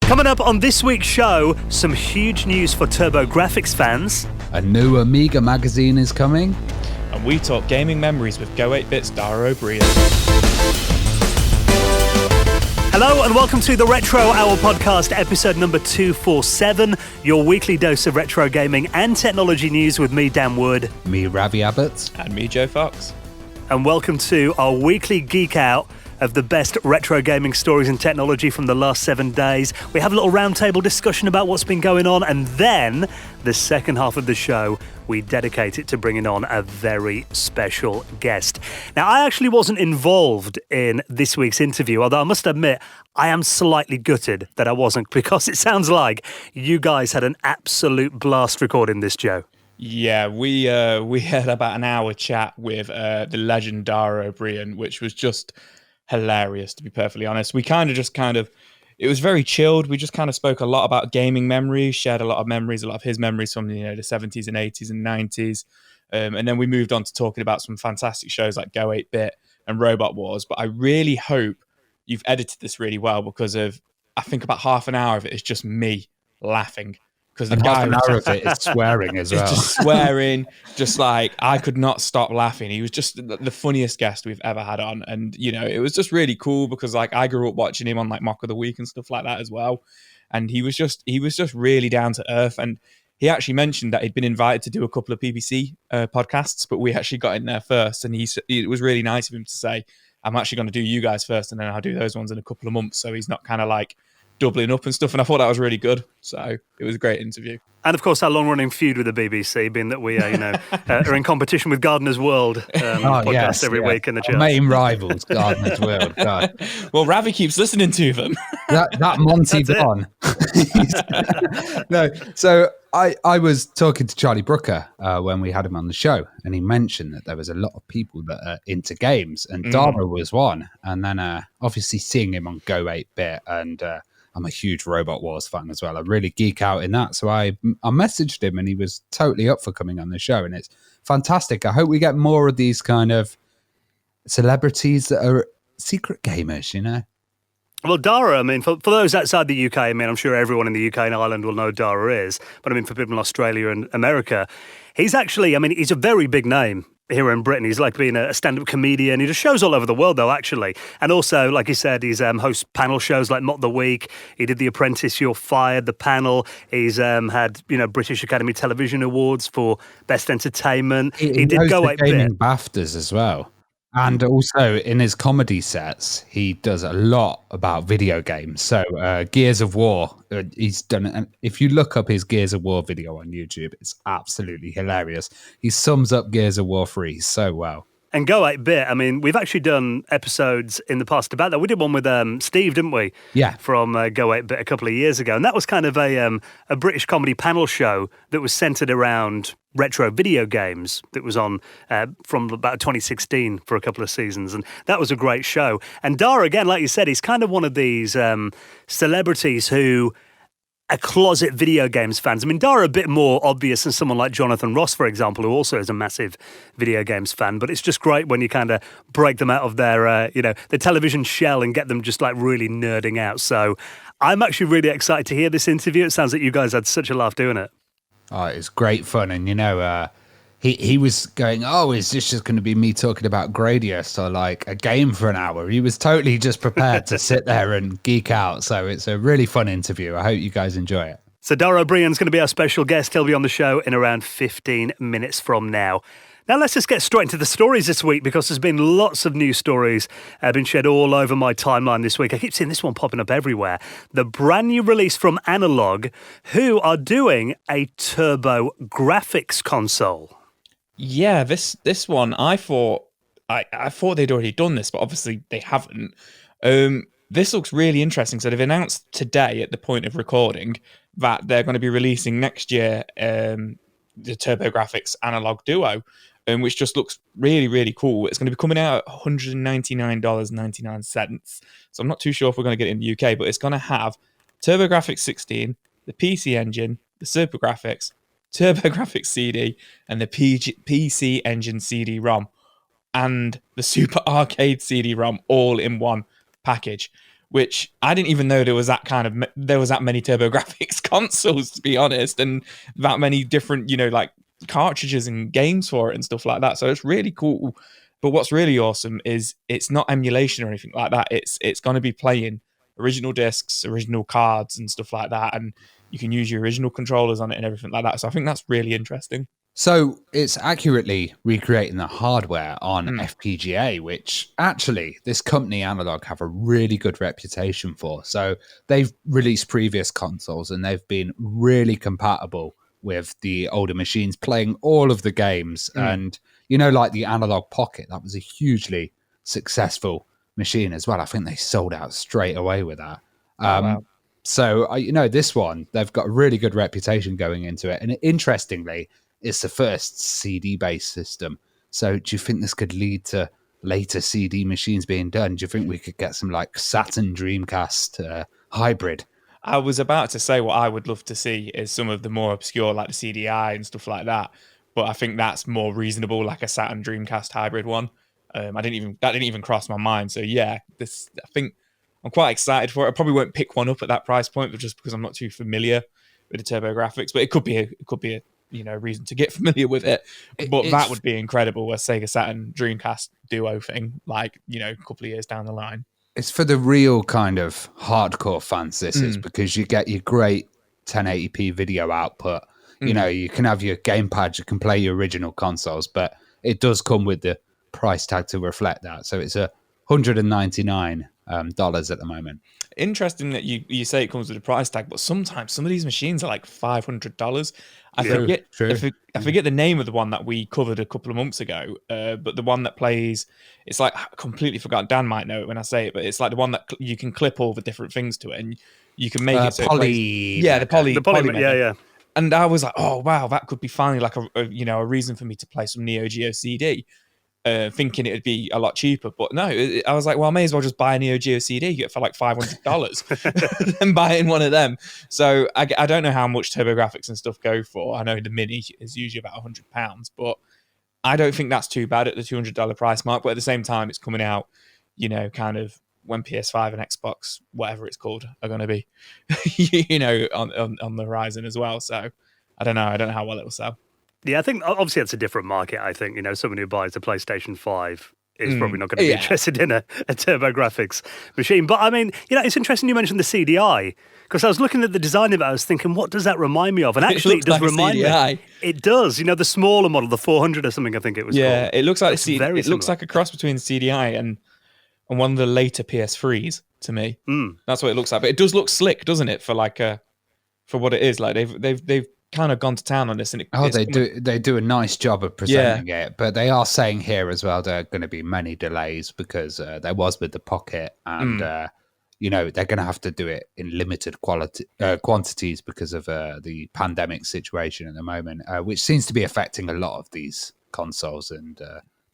Coming up on this week's show, some huge news for TurboGrafx fans. A new Amiga magazine is coming. And we talk gaming memories with Go 8-Bit's Dara Ó Briain. Hello and welcome to the Retro Hour podcast, episode number 247, your weekly dose of retro gaming and technology news with me, Dan Wood. Me, Ravi Abbott. And me, Joe Fox. And welcome to our weekly geek out of the best retro gaming stories and technology from the last 7 days. We have a little roundtable discussion about what's been going on, and then the second half of the show, we dedicate it to bringing on a very special guest. Now, I actually wasn't involved in this week's interview, although I must admit, I am slightly gutted that I wasn't, because it sounds like you guys had an absolute blast recording this, Joe. Yeah, we had about an hour chat with the legend Dara Ó Briain, which was just hilarious, to be perfectly honest. We it was very chilled. We just kind of spoke a lot about gaming memories, shared a lot of memories, a lot of his memories from the 70s and 80s and 90s. And then we moved on to talking about some fantastic shows like Go 8-Bit and Robot Wars. But I really hope you've edited this really well, because I think about half an hour of it is just me laughing. Because the guy, half an hour of it is swearing as well. It's just swearing, just like I could not stop laughing. He was just the funniest guest we've ever had on, and it was just really cool because like I grew up watching him on like Mock of the Week and stuff like that as well, and he was just really down to earth. And he actually mentioned that he'd been invited to do a couple of BBC podcasts, but we actually got in there first, and it was really nice of him to say, "I'm actually going to do you guys first, and then I'll do those ones in a couple of months." So he's not kind of like doubling up and stuff, and I thought that was really good. So it was a great interview. And of course, our long-running feud with the BBC, being that we are in competition with Gardener's World podcast every week in the charts. Main rivals, Gardener's World. God. Well, Ravi keeps listening to them. that Monty Don. No, so I was talking to Charlie Brooker when we had him on the show, and he mentioned that there was a lot of people that are into games, and Dara was one. And then obviously seeing him on Go 8-Bit, and I'm a huge Robot Wars fan as well. I really geek out in that. So I messaged him, and he was totally up for coming on the show, and it's fantastic. I hope we get more of these kind of celebrities that are secret gamers, Well, Dara, I mean, for those outside the UK, I mean, I'm sure everyone in the UK and Ireland will know who Dara is, but I mean, for people in Australia and America, he's actually, I mean, he's a very big name here in Britain. He's like being a stand-up comedian. He does shows all over the world, though, actually. And also, like he said, he's hosts panel shows like Mock the Week. He did The Apprentice, You're Fired, The Panel. He's had, British Academy Television Awards for Best Entertainment. He did Go 8-Bit. Gaming BAFTAs as well. And also in his comedy sets, he does a lot about video games. So Gears of War, he's done it. And if you look up his Gears of War video on YouTube, it's absolutely hilarious. He sums up Gears of War 3 so well. And Go 8-Bit, I mean, we've actually done episodes in the past about that. We did one with Steve, didn't we? Yeah. From Go 8-Bit a couple of years ago. And that was kind of a British comedy panel show that was centered around retro video games that was on from about 2016 for a couple of seasons. And that was a great show. And Dara, again, like you said, he's kind of one of these celebrities who are closet video games fans. I mean, Dara a bit more obvious than someone like Jonathan Ross, for example, who also is a massive video games fan. But it's just great when you kind of break them out of their, the television shell and get them just like really nerding out. So I'm actually really excited to hear this interview. It sounds like you guys had such a laugh doing it. Oh, it's great fun. And, he was going, oh, is this just going to be me talking about Gradius or like a game for an hour? He was totally just prepared to sit there and geek out. So it's a really fun interview. I hope you guys enjoy it. So Dara Ó Briain's going to be our special guest. He'll be on the show in around 15 minutes from now. Now, let's just get straight into the stories this week, because there's been lots of news stories been shared all over my timeline this week. I keep seeing this one popping up everywhere. The brand new release from Analog, who are doing a TurboGrafx console. Yeah, this one, I thought they'd already done this, but obviously they haven't. This looks really interesting. So they've announced today at the point of recording that they're going to be releasing next year the TurboGrafx Analog Duo, which just looks really, really cool. It's going to be coming out at $199.99. So I'm not too sure if we're going to get it in the UK, but it's going to have TurboGrafx-16, the PC Engine, the SuperGrafx, TurboGrafx CD, and the PC Engine CD-ROM, and the Super Arcade CD-ROM all in one package, which I didn't even know there was that many TurboGrafx consoles, to be honest, and that many different, like cartridges and games for it and stuff like that. So it's really cool. But what's really awesome is it's not emulation or anything like that. It's going to be playing original discs, original cards and stuff like that, and you can use your original controllers on it and everything like that. So I think that's really interesting. So it's accurately recreating the hardware on FPGA, which actually this company Analog have a really good reputation for. So they've released previous consoles and they've been really compatible with the older machines, playing all of the games. And, like the Analog Pocket, that was a hugely successful machine as well. I think they sold out straight away with that. Wow. So, this one, they've got a really good reputation going into it. And interestingly, it's the first CD-based system. So do you think this could lead to later CD machines being done? Do you think we could get some like Saturn Dreamcast hybrid? I was about to say what I would love to see is some of the more obscure, like the CDI and stuff like that. But I think that's more reasonable, like a Saturn Dreamcast hybrid one. That didn't even cross my mind. So yeah, I think I'm quite excited for it. I probably won't pick one up at that price point, but just because I'm not too familiar with the TurboGrafx. But it could be a reason to get familiar with it. But that would be incredible, a Sega Saturn Dreamcast duo thing, like, a couple of years down the line. It's for the real kind of hardcore fans, this is, because you get your great 1080p video output. You can have your gamepad, you can play your original consoles, but it does come with the price tag to reflect that. So it's $199 at the moment. Interesting that you say it comes with a price tag, but sometimes some of these machines are like $500. I forget the name of the one that we covered a couple of months ago, but the one that plays, it's like, I completely forgot. Dan might know it when I say it, but it's like the one that you can clip all the different things to it, and you can make it so poly. The poly. Yeah. And I was like, oh wow, that could be finally like a reason for me to play some Neo Geo CD. Thinking it would be a lot cheaper, but no, I was like, well, I may as well just buy a Neo Geo CD, get it for like $500 than buying one of them. So I don't know how much TurboGrafx and stuff go for. I know the Mini is usually about £100, but I don't think that's too bad at the $200 price mark. But at the same time, it's coming out, kind of when PS5 and Xbox, whatever it's called, are going to be, on the horizon as well. So I don't know how well it will sell. Yeah, I think obviously it's a different market. I think, someone who buys a PlayStation 5 is probably not going to be interested in a TurboGrafx machine. But I mean, it's interesting you mentioned the CDI, because I was looking at the design of it, I was thinking, what does that remind me of? And actually, it does remind me. It does. The smaller model, the 400 or something, I think it was called. Yeah, it looks like looks like a cross between the CDI and one of the later PS3s to me. That's what it looks like. But it does look slick, doesn't it? For what it is, like they've kind of gone to town on this, and they do a nice job of presenting it, but they are saying here as well there are going to be many delays because there was with the Pocket, and they're going to have to do it in limited quantities because of the pandemic situation at the moment, which seems to be affecting a lot of these consoles and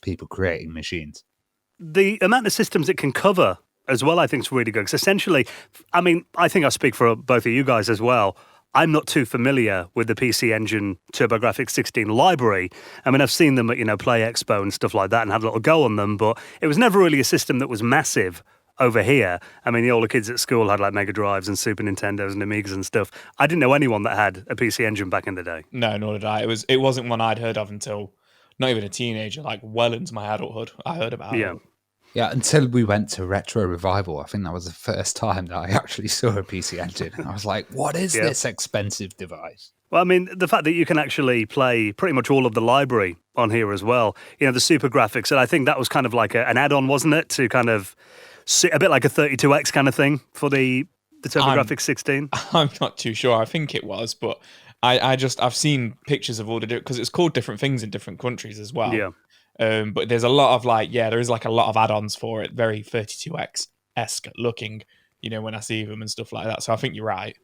people creating machines. The amount of systems it can cover as well, I think, is really good, because essentially, I mean, I think I speak for both of you guys as well, I'm not too familiar with the PC Engine TurboGrafx-16 library. I mean, I've seen them at, Play Expo and stuff like that and had a little go on them, but it was never really a system that was massive over here. I mean, the older kids at school had like Mega Drives and Super Nintendos and Amigas and stuff. I didn't know anyone that had a PC Engine back in the day. No, nor did I. It wasn't one I'd heard of until not even a teenager, like well into my adulthood. I heard about it. Yeah, until we went to Retro Revival. I think that was the first time that I actually saw a PC Engine. I was like, what is this expensive device? Well, I mean, the fact that you can actually play pretty much all of the library on here as well. The Super Graphics, and I think that was kind of like an add-on, wasn't it? To kind of, a bit like a 32X kind of thing for the TurboGrafx-16? I'm not too sure. I think it was, but I've seen pictures of all the different, because it's called different things in different countries as well. Yeah. But there's a lot of there is like a lot of add-ons for it, very 32X-esque looking, when I see them and stuff like that. So I think you're right.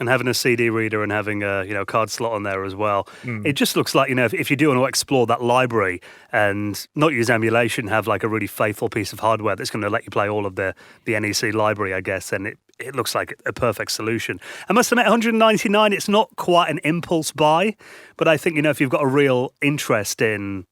And having a CD reader and having a card slot on there as well. It just looks like, if you do want to explore that library and not use emulation, have like a really faithful piece of hardware that's going to let you play all of the NEC library, I guess, then it looks like a perfect solution. I must admit, $199, it's not quite an impulse buy, but I think, if you've got a real interest in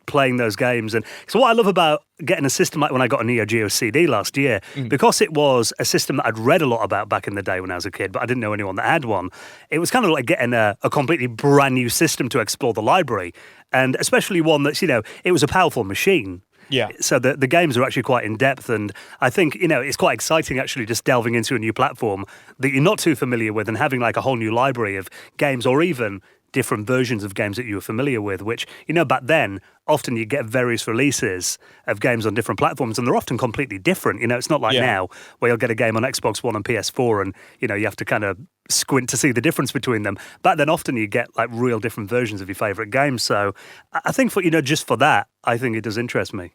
playing those games. And so what I love about getting a system like when I got a Neo Geo CD last year, because it was a system that I'd read a lot about back in the day when I was a kid, but I didn't know anyone that had one, it was kind of like getting a completely brand new system to explore the library. And especially one that's, it was a powerful machine. Yeah. So the games are actually quite in depth, and I think, it's quite exciting actually just delving into a new platform that you're not too familiar with and having like a whole new library of games, or even different versions of games that you were familiar with, which, back then, often you get various releases of games on different platforms, and they're often completely different. It's not like now where you'll get a game on Xbox One and PS4 and, you have to kind of squint to see the difference between them. Back then, often you get like real different versions of your favourite games. So I think for, just for that, I think it does interest me.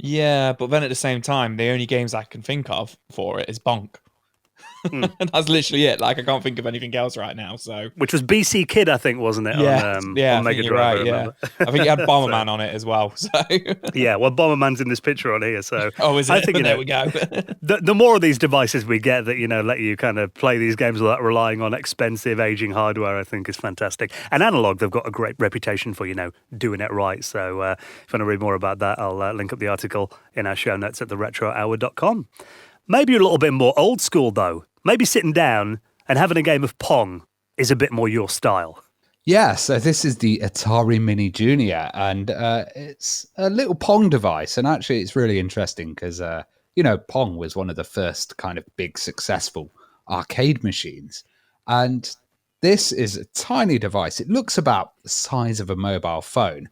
Yeah, but then at the same time, the only games I can think of for it is Bonk. That's literally it. Like, I can't think of anything else right now. So, which was BC Kid, I think, wasn't it? Yeah, on Mega Drive. Right, yeah. I think you had Bomberman on it as well. So yeah, well, Bomberman's in this picture on here. So is it? I think there we go. the more of these devices we get that let you kind of play these games without relying on expensive aging hardware, I think is fantastic. And Analog, they've got a great reputation for doing it right. So if you want to read more about that, I'll link up the article in our show notes at theretrohour.com. Maybe you're a little bit more old school, though. Maybe sitting down and having a game of Pong is a bit more your style. Yeah, so this is the Atari Mini Junior, and it's a little Pong device. And actually, it's really interesting because, Pong was one of the first kind of big successful arcade machines. And this is a tiny device. It looks about the size of a mobile phone.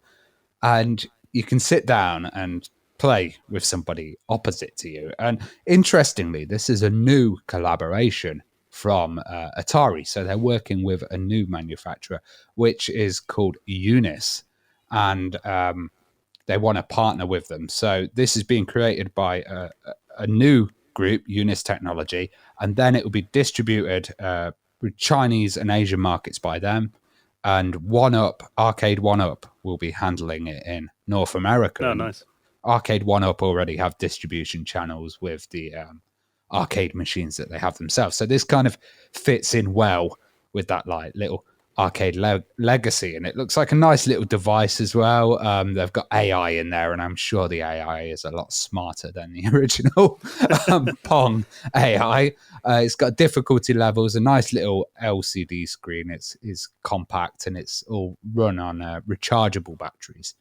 And you can sit down and play with somebody opposite to you. And interestingly, this is a new collaboration from Atari. So they're working with a new manufacturer, which is called Unis. And they want to partner with them. So this is being created by a new group, Unis Technology, and then it will be distributed with Chinese and Asian markets by them. And Arcade 1UP will be handling it in North America. Oh, nice. Arcade 1UP already have distribution channels with the arcade machines that they have themselves. So this kind of fits in well with that like little arcade legacy. And it looks like a nice little device as well. They've got AI in there, and I'm sure the AI is a lot smarter than the original Pong AI. It's got difficulty levels, a nice little LCD screen. It's compact, and it's all run on rechargeable batteries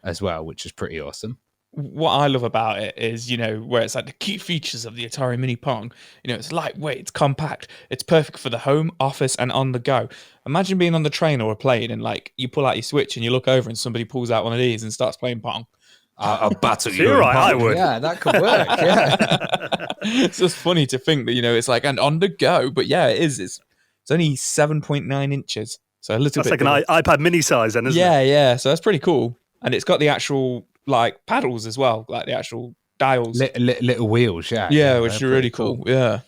as well, which is pretty awesome. What I love about it is, where it's like the key features of the Atari Mini Pong. It's lightweight, it's compact, it's perfect for the home, office, and on the go. Imagine being on the train or a plane and like you pull out your Switch and you look over and somebody pulls out one of these and starts playing Pong. I'll battle you. You're right, I would. Yeah, that could work. Yeah. It's just funny to think that, it's like, and on the go. But yeah, it is. It's only 7.9 inches. So a little bit. That's like an iPad mini size, then, isn't it? Yeah. So that's pretty cool. And it's got the actual like paddles as well, like the actual dials. Little wheels, yeah. Yeah, which are really cool. Yeah.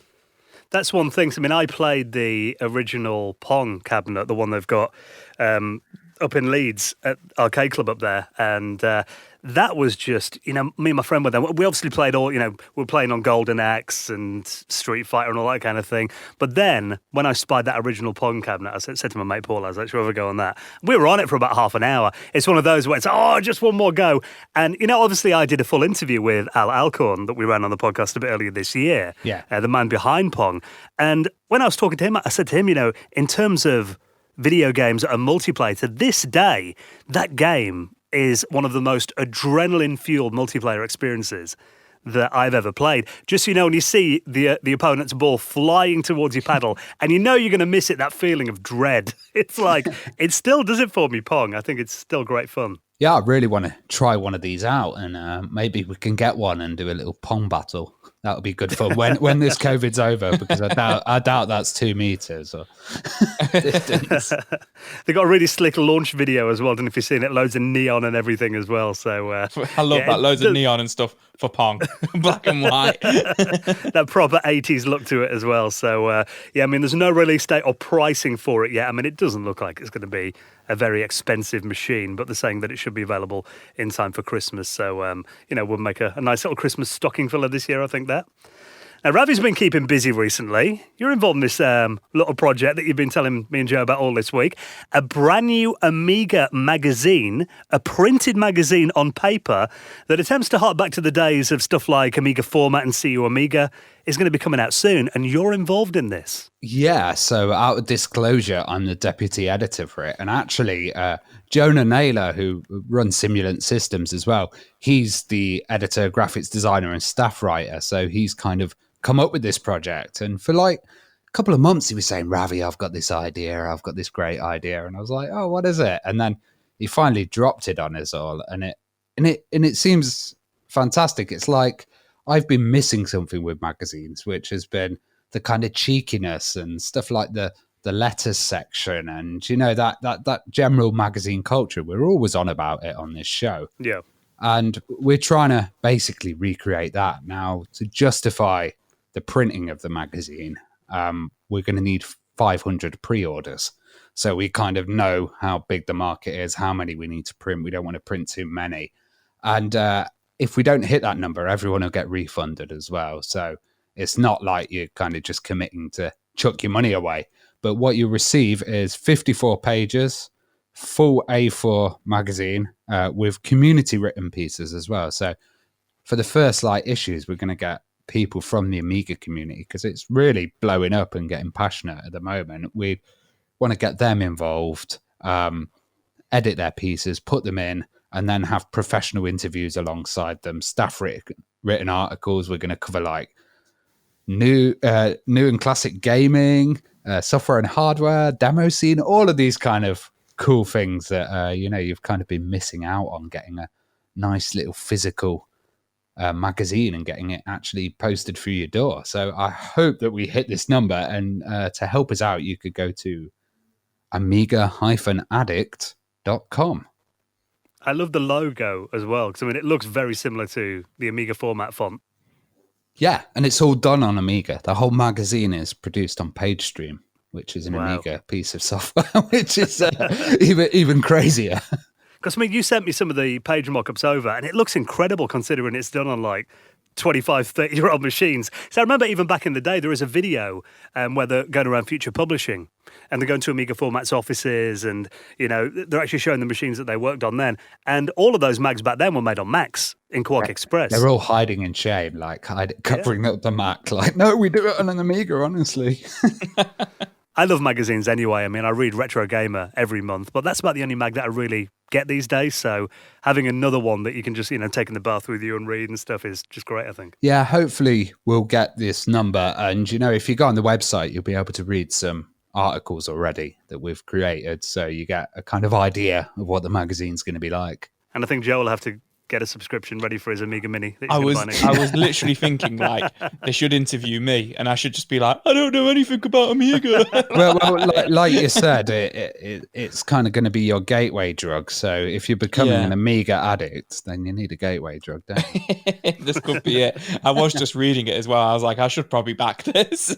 That's one thing. So, I played the original Pong cabinet, the one they've got up in Leeds at Arcade Club up there. And that was just, me and my friend were there. We obviously played all, we were playing on Golden Axe and Street Fighter and all that kind of thing. But then when I spied that original Pong cabinet, I said to my mate Paul, I was like, should we ever go on that? We were on it for about half an hour. It's one of those where it's, just one more go. And, obviously I did a full interview with Al Alcorn that we ran on the podcast a bit earlier this year. Yeah. The man behind Pong. And when I was talking to him, I said to him, in terms of video games that are multiplayer, to this day, that game is one of the most adrenaline-fueled multiplayer experiences that I've ever played. Just when you see the opponent's ball flying towards your paddle, and you're going to miss it, that feeling of dread. It's like, it still does it for me, Pong. I think it's still great fun. Yeah, I really want to try one of these out, and maybe we can get one and do a little Pong battle. That would be good fun when this COVID's over, because I doubt that's 2 meters or distance. They got a really slick launch video as well. I don't know if you've seen it. Loads of neon and everything as well. So I love that. Loads of neon and stuff for Pong, black and white. That proper 80s look to it as well. So there's no release date or pricing for it yet. It doesn't look like it's going to be a very expensive machine, but they're saying that it should be available in time for Christmas. So, we'll make a nice little Christmas stocking filler this year, I think that. Now, Ravi's been keeping busy recently. You're involved in this little project that you've been telling me and Joe about all this week. A brand new Amiga magazine, a printed magazine on paper that attempts to hark back to the days of stuff like Amiga Format and CU Amiga, is going to be coming out soon, and you're involved in this. Yeah, so out of disclosure, I'm the deputy editor for it. And actually, Jonah Naylor, who runs Simulant Systems as well, he's the editor, graphics designer, and staff writer. So he's kind of come up with this project. And for like a couple of months, he was saying, Ravi, I've got this idea. I've got this great idea. And I was like, oh, what is it? And then he finally dropped it on us all. And it seems fantastic. It's like I've been missing something with magazines, which has been the kind of cheekiness and stuff like the letters section and, you know, that general magazine culture. We're always on about it on this show. Yeah. And we're trying to basically recreate that now. To justify the printing of the magazine, we're going to need 500 pre-orders. So we kind of know how big the market is, how many we need to print. We don't want to print too many. And if we don't hit that number, everyone will get refunded as well. So it's not like you're kind of just committing to chuck your money away. But what you receive is 54 pages, full A4 magazine with community written pieces as well. So for the first issues, we're going to get people from the Amiga community because it's really blowing up and getting passionate at the moment. We want to get them involved, edit their pieces, put them in, and then have professional interviews alongside them, staff written articles. We're going to cover like new and classic gaming, software and hardware, demo scene, all of these kind of cool things that you've kind of been missing out on, getting a nice little physical magazine and getting it actually posted through your door. So I hope that we hit this number, and to help us out, you could go to amiga-addict.com. I love the logo as well, because I mean, it looks very similar to the Amiga Format font. Yeah, and it's all done on Amiga. The whole magazine is produced on PageStream, which is an Amiga piece of software, which is even crazier. Because I mean, you sent me some of the page mock-ups over, and it looks incredible considering it's done on like 25, 30-year-old machines. So I remember even back in the day, there is a video where they're going around Future Publishing, and they're going to Amiga Format's offices, and, you know, they're actually showing the machines that they worked on then. And all of those mags back then were made on Macs in Quark Express. They're all hiding in shame, covering up the Mac. Like, no, we do it on an Amiga, honestly. I love magazines anyway. I mean, I read Retro Gamer every month, but that's about the only mag that I really get these days. So having another one that you can just, take in the bath with you and read and stuff is just great, I think. Yeah, hopefully we'll get this number. And, if you go on the website, you'll be able to read some articles already that we've created. So you get a kind of idea of what the magazine's going to be like. And I think Joe will have to get a subscription ready for his Amiga Mini. I was literally thinking they should interview me, and I should just be like, I don't know anything about Amiga. well, like you said, it's kind of going to be your gateway drug. So if you're becoming an Amiga addict, then you need a gateway drug, don't you? This could be it. I was just reading it as well. I was like, I should probably back this.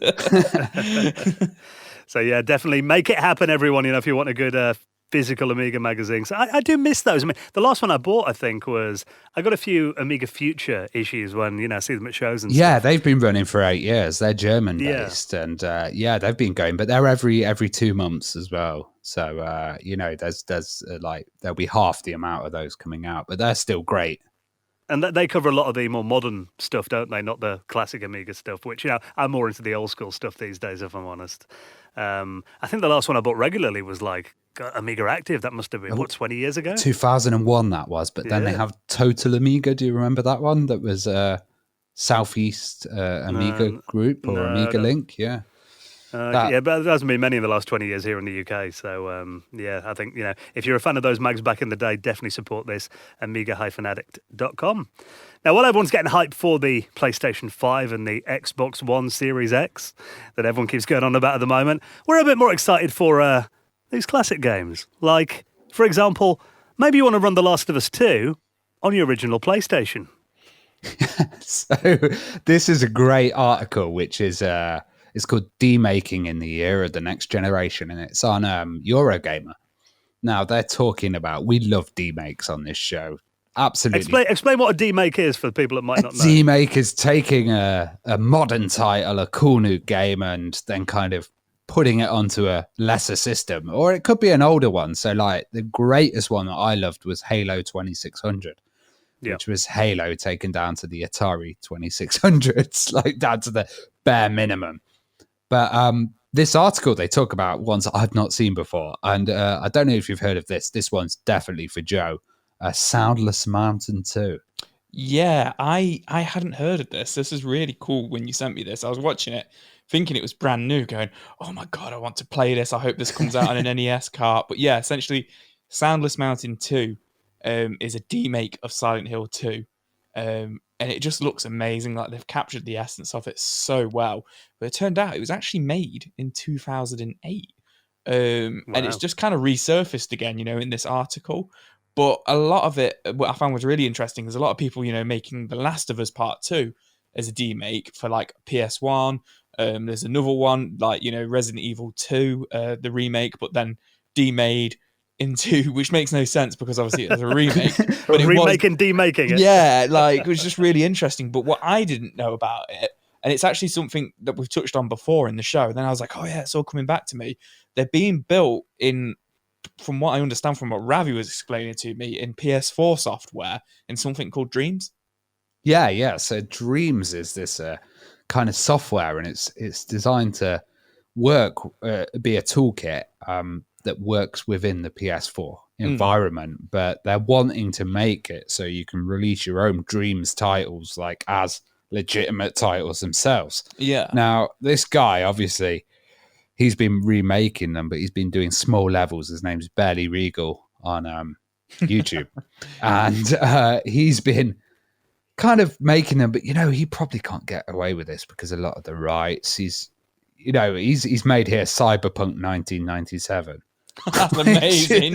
So yeah, definitely make it happen, everyone. If you want a good physical Amiga magazines. I do miss those. I mean, the last one I bought, I think, was I got a few Amiga Future issues when, I see them at shows and stuff. They've been running for 8 years. They're German based, and they've been going, but they're every 2 months as well. So there's there'll be half the amount of those coming out, but they're still great. And they cover a lot of the more modern stuff, don't they? Not the classic Amiga stuff, which, I'm more into the old school stuff these days, if I'm honest. I think the last one I bought regularly was Amiga Active. That must have been, 20 years ago? 2001 that was, but then they have Total Amiga. Do you remember that one? That was Southeast Amiga Group or Amiga Link, yeah. But there hasn't been many in the last 20 years here in the UK. So, I think, if you're a fan of those mags back in the day, definitely support this, amiga-addict.com. Now, while everyone's getting hyped for the PlayStation 5 and the Xbox One Series X that everyone keeps going on about at the moment, we're a bit more excited for these classic games. Like, for example, maybe you want to run The Last of Us 2 on your original PlayStation. So, this is a great article, which is... It's called Demaking in the Era of the Next Generation, and it's on Eurogamer. Now, they're talking about, we love demakes on this show. absolutely. Explain what a D-make is for the people that might not know. D-make is taking a modern title, a cool new game, and then kind of putting it onto a lesser system, or it could be an older one. So like the greatest one that I loved was Halo 2600, which was Halo taken down to the Atari 2600s, like down to the bare minimum. But this article, they talk about ones that I've not seen before, and I don't know if you've heard of this. This one's definitely for Joe. Soundless Mountain 2. Yeah, I hadn't heard of this. This is really cool when you sent me this. I was watching it thinking it was brand new, going, oh my God, I want to play this. I hope this comes out on an NES cart. But yeah, essentially, Soundless Mountain 2 is a demake of Silent Hill 2. And it just looks amazing. Like they've captured the essence of it so well. But it turned out it was actually made in 2008. And it's just kind of resurfaced again, in this article. But a lot of it, what I found was really interesting, is a lot of people, making The Last of Us Part 2 as a demake for like PS1. There's another one, like, Resident Evil 2, the remake, but then demade into, which makes no sense because obviously it was a remake. But it remake and demaking it. Yeah, like it was just really interesting. But what I didn't know about it, and it's actually something that we've touched on before in the show, then I was like, oh yeah, it's all coming back to me. They're being built in, from what I understand from what Ravi was explaining to me, in PS4 software in something called Dreams. Yeah. So Dreams is this kind of software, and it's designed to work, be a toolkit that works within the PS4 environment, but they're wanting to make it so you can release your own Dreams titles, like as legitimate titles themselves. Yeah. Now, this guy, obviously, he's been remaking them, but he's been doing small levels. His name's Barely Regal on YouTube. And he's been kind of making them, but, he probably can't get away with this because a lot of the rights, he's made here Cyberpunk 1997. That's amazing.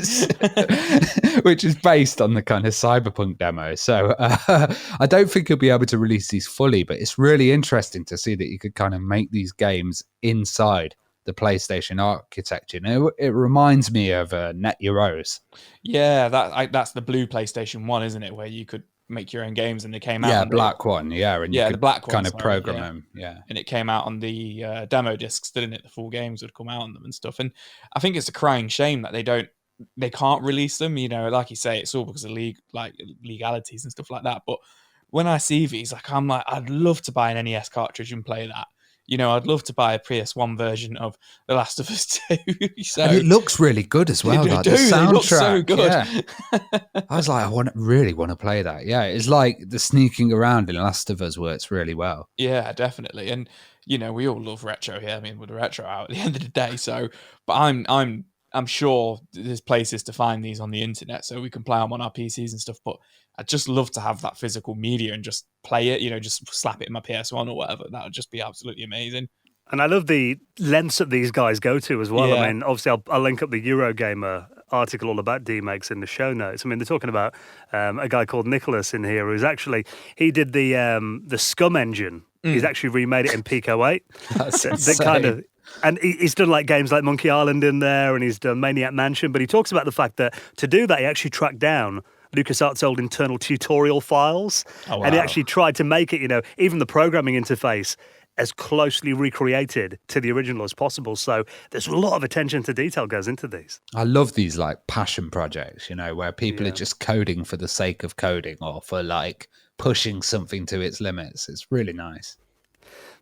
Which is based on the kind of Cyberpunk demo. So I don't think he'll be able to release these fully, but it's really interesting to see that you could kind of make these games inside the PlayStation architecture. It reminds me of Net Heroes. Yeah, that's the blue PlayStation 1, isn't it? Where you could make your own games and they came out. Yeah, black one. Yeah, and you could the black one, kind of program them. Yeah, and it came out on the demo discs, didn't it? The full games would come out on them and stuff. And I think it's a crying shame that they can't release them. Like you say, it's all because of legalities and stuff like that. But when I see these, I'm like, I'd love to buy an NES cartridge and play that. I'd love to buy a PS1 version of The Last of Us 2. So, and it looks really good as well. The soundtrack, it looks so good. Yeah. I was like, I really want to play that. Yeah, it's like the sneaking around in Last of Us works really well. Yeah, definitely. And we all love retro here. I mean, with the retro out at the end of the day. So, but I'm sure there's places to find these on the internet so we can play them on our PCs and stuff. But I'd just love to have that physical media and just play it, just slap it in my PS1 or whatever. That would just be absolutely amazing. And I love the lengths that these guys go to as well. Yeah. I mean, obviously, I'll link up the Eurogamer article all about demakes in the show notes. I mean, they're talking about a guy called Nicholas in here who's actually, he did the Scum engine. He's actually remade it in Pico 8. That's that kind of. And he's done like games like Monkey Island in there, and he's done Maniac Mansion. But he talks about the fact that to do that, he actually tracked down LucasArts' old internal tutorial files. Oh, wow. And he actually tried to make it, even the programming interface, as closely recreated to the original as possible. So there's a lot of attention to detail goes into these. I love these like passion projects, where people are just coding for the sake of coding or for like pushing something to its limits. It's really nice.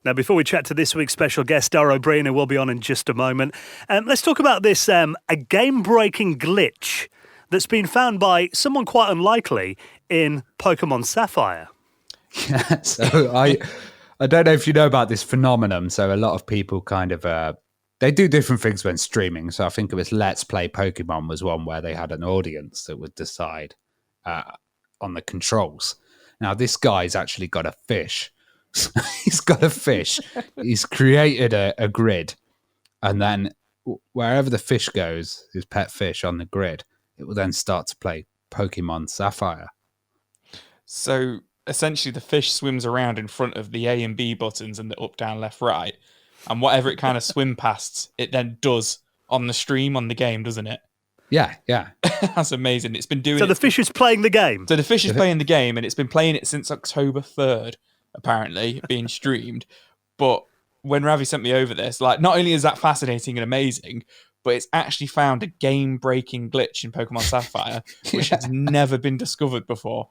Now, before we chat to this week's special guest, Dara Ó Briain, who will be on in just a moment, let's talk about this, a game-breaking glitch that's been found by someone quite unlikely in Pokémon Sapphire. Yeah, so I don't know if you know about this phenomenon. So a lot of people kind of, they do different things when streaming. So I think it was Let's Play Pokemon was one where they had an audience that would decide on the controls. Now, this guy's actually got a fish. He's got a fish. He's created a grid, and then wherever the fish goes, his pet fish on the grid, it will then start to play Pokemon Sapphire. So essentially, the fish swims around in front of the A and B buttons and the up, down, left, right, and whatever it kind of swim past, it then does on the stream on the game, doesn't it? Yeah. That's amazing. It's been doing So the fish is playing the game. So the fish is playing the game, and it's been playing it since October 3rd, apparently, being streamed. But when Ravi sent me over this, like, not only is that fascinating and amazing, but it's actually found a game-breaking glitch in Pokemon Sapphire, which has never been discovered before.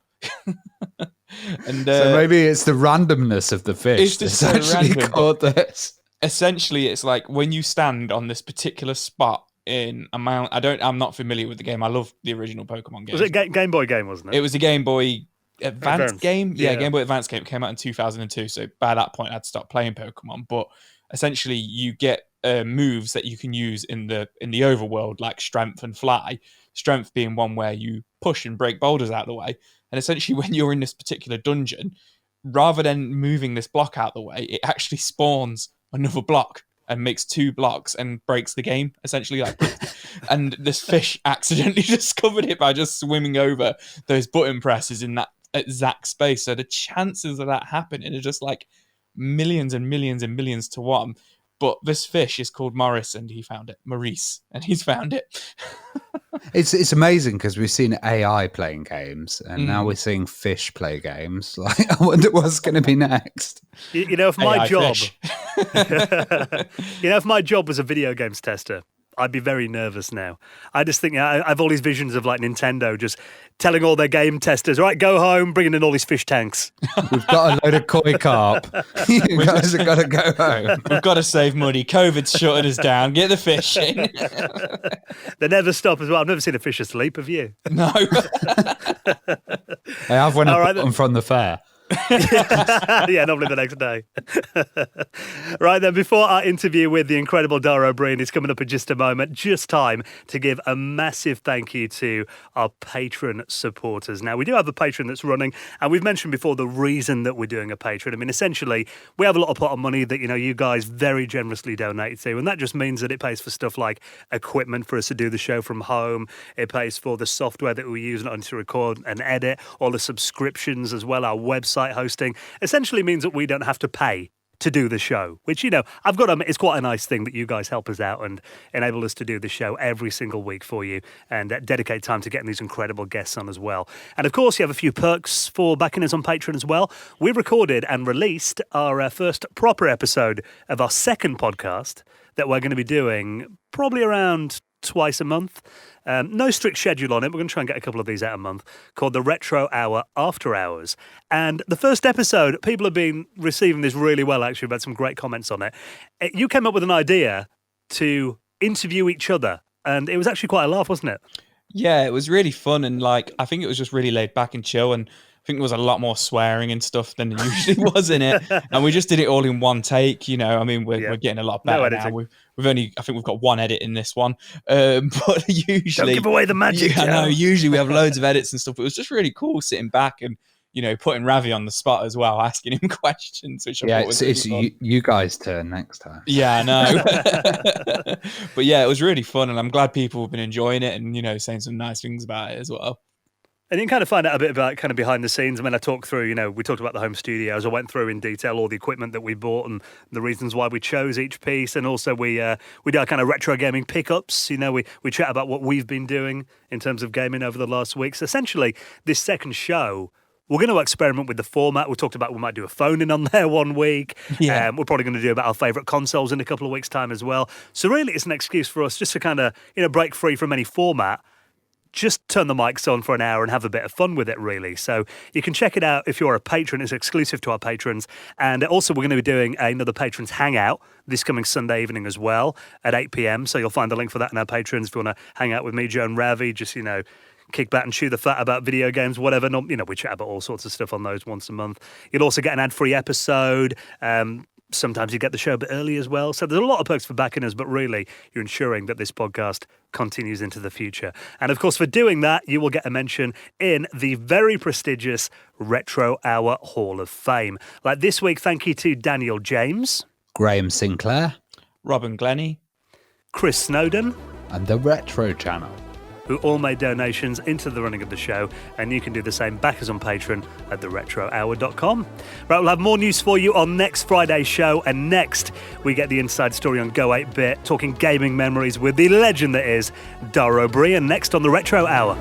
And so maybe it's the randomness of the fish that's that's actually caught this. Essentially, it's like when you stand on this particular spot in a mount. I'm not familiar with the game. I love the original Pokemon game. Was it a Game Boy game, wasn't it? It was a Game Boy Advance game. Yeah, Yeah. Game Boy Advance game. It came out in 2002. So by that point, I'd stopped playing Pokemon. But essentially, you get moves that you can use in the overworld, like Strength and Fly. Strength being one where you push and break boulders out of the way. And essentially, when you're in this particular dungeon, rather than moving this block out of the way, it actually spawns another block and makes 2 blocks and breaks the game, essentially. Like, and this fish accidentally discovered it by just swimming over those button presses in that exact space. So the chances of that happening are just like millions and millions and millions to one. But this fish is called Morris, and he found it. Maurice, and he's found it. It's amazing because we've seen AI playing games, and now we're seeing fish play games. Like, I wonder what's going to be next. You know, if my AI job, fish. if my job was a video games tester, I'd be very nervous now. I just think I have all these visions of like Nintendo just telling all their game testers, right, go home, bringing in all these fish tanks. We've got a load of koi carp. You guys have got to go home. We've got to save money. COVID's shutting us down. Get the fish in. They never stop as well. I've never seen a fish asleep, have you? No. I have when I bought them from the fair. Yeah, normally the next day. Right then, before our interview with the incredible Dara Ó Briain is coming up in just a moment, just time to give a massive thank you to our patron supporters. Now, we do have a patron that's running, and we've mentioned before the reason that we're doing a patron. I mean, essentially, we have a lot of pot of money that, you know, you guys very generously donate to, and that just means that it pays for stuff like equipment for us to do the show from home. It pays for the software that we use not only to record and edit, all the subscriptions as well, our website hosting. Essentially means that we don't have to pay to do the show, which, you know, I've got to admit, it's quite a nice thing that you guys help us out and enable us to do the show every single week for you and dedicate time to getting these incredible guests on as well. And of course, you have a few perks for backing us on Patreon as well. We recorded and released our first proper episode of our second podcast that we're going to be doing probably around twice a month. No strict schedule on it. We're going to try and get a couple of these out a month, called the Retro Hour After Hours. And the first episode, people have been receiving this really well, actually. We've had some great comments on it. You came up with an idea to interview each other, and it was actually quite a laugh, wasn't it? Yeah, it was really fun, and like I think it was just really laid back and chill, and I think there was a lot more swearing and stuff than there usually was in it. And we just did it all in one take, you know. I mean, we're getting a lot better now. I think we've got one edit in this one, but usually don't give away the magic. I know. Usually we have loads of edits and stuff. It was just really cool sitting back and, you know, putting Ravi on the spot as well, asking him questions. Which I thought was it's really fun. you guys' turn next time. Yeah, I know. But yeah, it was really fun, and I'm glad people have been enjoying it and, you know, saying some nice things about it as well. And you can kind of find out a bit about kind of behind the scenes. I mean, I talked through, you know, we talked about the home studios. I went through in detail all the equipment that we bought and the reasons why we chose each piece. And also we do our kind of retro gaming pickups. You know, we chat about what we've been doing in terms of gaming over the last week. So essentially, this second show, we're going to experiment with the format. We talked about we might do a phone-in on there one week. Yeah. We're probably going to do about our favourite consoles in a couple of weeks' time as well. So really, it's an excuse for us just to kind of, you know, break free from any format. Just turn the mics on for an hour and have a bit of fun with it, really. So you can check it out if you're a patron. It's exclusive to our patrons. And also, we're going to be doing another Patrons Hangout this coming Sunday evening as well at 8 p.m. So you'll find the link for that in our patrons if you want to hang out with me, Joe and Ravi, just, you know, kick back and chew the fat about video games, whatever. You know, we chat about all sorts of stuff on those once a month. You'll also get an ad-free episode. Sometimes you get the show a bit early as well. So there's a lot of perks for backing us, but really you're ensuring that this podcast continues into the future. And of course, for doing that, you will get a mention in the very prestigious Retro Hour Hall of Fame. Like this week, thank you to Daniel James, Graham Sinclair, Robin Glennie, Chris Snowden, and the Retro Channel. who all made donations into the running of the show, and you can do the same back us on Patreon at theretrohour.com. Right, we'll have more news for you on next Friday's show, and next we get the inside story on Go 8-Bit, talking gaming memories with the legend that is Dara Ó Briain, next on the Retro Hour.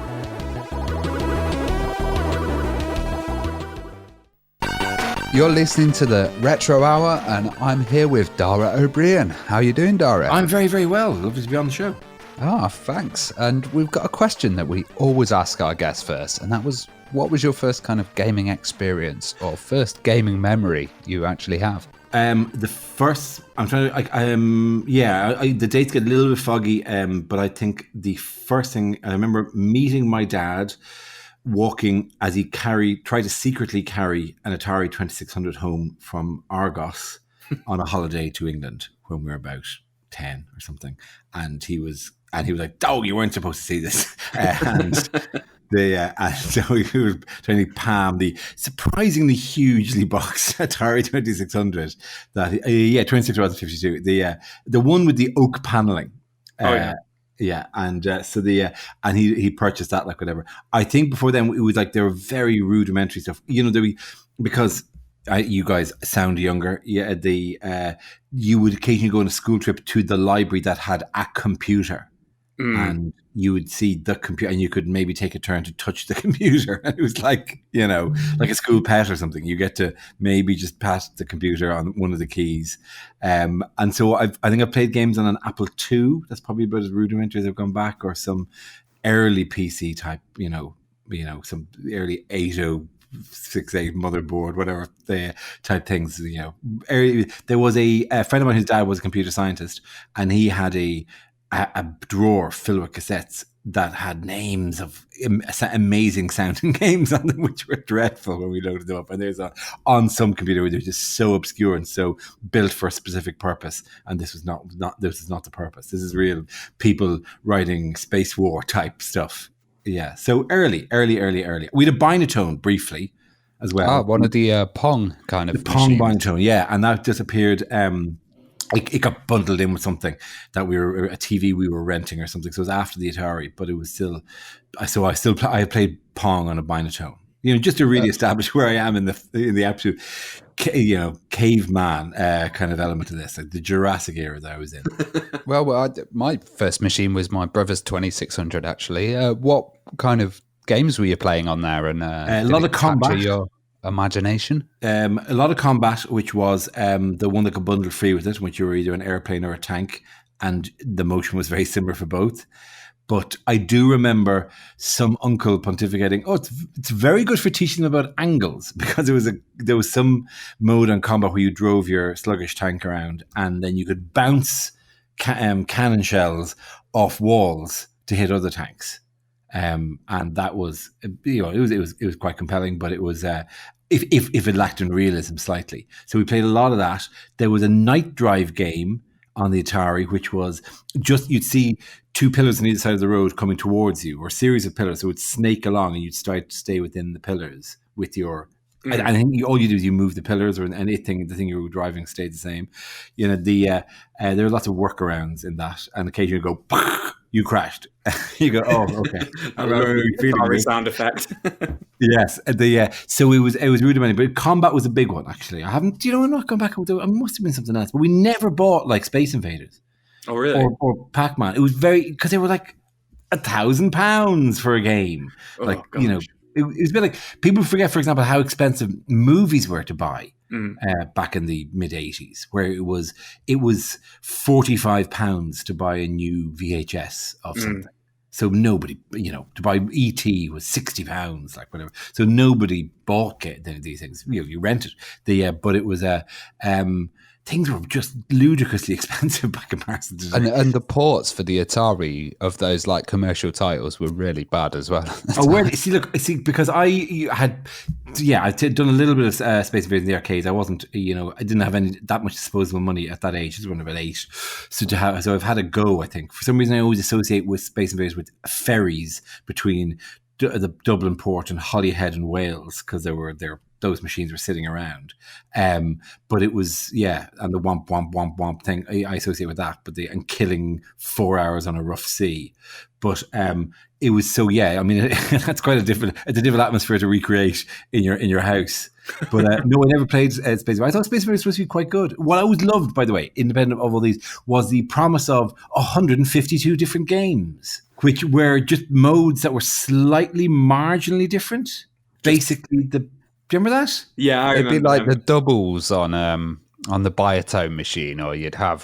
You're listening to the Retro Hour, and I'm here with Dara Ó Briain. How are you doing, Dara? I'm very, very well. Lovely to be on the show. Thanks. And we've got a question that we always ask our guests first, and that was, what was your first kind of gaming experience or first gaming memory you actually have? The first, I'm trying to, the dates get a little bit foggy, but I think the first thing, I remember meeting my dad walking as he tried to secretly carry an Atari 2600 home from Argos on a holiday to England when we were about 10 or something. And he was like, "Oh, you weren't supposed to see this." And so he was trying to palm the surprisingly hugely boxed Atari 2600 that 2652, the one with the oak paneling. And he purchased that, like, whatever. I think before then it was like there were very rudimentary stuff. Because you guys sound younger. Yeah, you would occasionally go on a school trip to the library that had a computer. And you would see the computer, and you could maybe take a turn to touch the computer. And it was like, like a school pet or something. You get to maybe just pat the computer on one of the keys. And so I think I played games on an Apple II. That's probably about as rudimentary as I've gone back, or some early PC type, some early 8068 motherboard, whatever the type things. There was a friend of mine whose dad was a computer scientist, and he had a drawer filled with cassettes that had names of amazing sounding games on them, which were dreadful when we loaded them up. And there's on some computer where they're just so obscure and so built for a specific purpose. And this is not the purpose. This is real people writing space war type stuff. Yeah. So early. We had a Binatone briefly as well. One of the Pong kind of the Pong machines. Binatone, yeah. And that disappeared. It got bundled in with something that a TV we were renting or something. So it was after the Atari, but it was still. I played Pong on a Binatone. Just to really establish where I am in the absolute, caveman kind of element of this, like the Jurassic era that I was in. Well, my first machine was my brother's 2600. Actually, what kind of games were you playing on there? And a lot of combat. Your imagination? A lot of combat, which was the one that could bundle free with it, which you were either an airplane or a tank, and the motion was very similar for both. But I do remember some uncle pontificating, it's very good for teaching them about angles, because there was some mode on combat where you drove your sluggish tank around, and then you could bounce cannon shells off walls to hit other tanks. And that was, it was quite compelling, but it was if it lacked in realism slightly. So we played a lot of that. There was a night drive game on the Atari, which was just, you'd see two pillars on either side of the road coming towards you, or a series of pillars. So it would snake along, and you'd start to stay within the pillars with your. I think all you do is you move the pillars, and the thing you were driving stayed the same. There are lots of workarounds in that, and occasionally you go, you crashed. You go, oh, okay. I remember the sound effect. Yes, so it was rudimentary, but combat was a big one. Actually, I'm not going back. It must have been something else, but we never bought like Space Invaders. Oh, really? Or Pac-Man. It was because they were like £1,000 for a game. It was a bit like, people forget, for example, how expensive movies were to buy back in the mid 80s, where it was £45 to buy a new VHS of something. So nobody, to buy E.T. was £60, like whatever. So nobody bought these things. You rented. But it was things were just ludicrously expensive by comparison to today. And the ports for the Atari of those like commercial titles were really bad as well. Because I had done a little bit of Space Invaders in the arcades. I wasn't, I didn't have that much disposable money at that age. I was around about 8. So I've had a go, I think. For some reason, I always associate with Space Invaders with ferries between the Dublin port and Holyhead in Wales, because they're those machines were sitting around. But it was, and the womp, womp, womp, womp thing, I associate with that, and killing 4 hours on a rough sea. But it was so, I mean, that's quite it's a different atmosphere to recreate in your house. But no, I never played Space Invaders. I thought Space Invaders was supposed to be quite good. What I always loved, by the way, independent of all these, was the promise of 152 different games, which were just modes that were slightly marginally different. Basically, do you remember that? Yeah, I It'd remember be like them. the doubles on the Biotone machine, or you'd have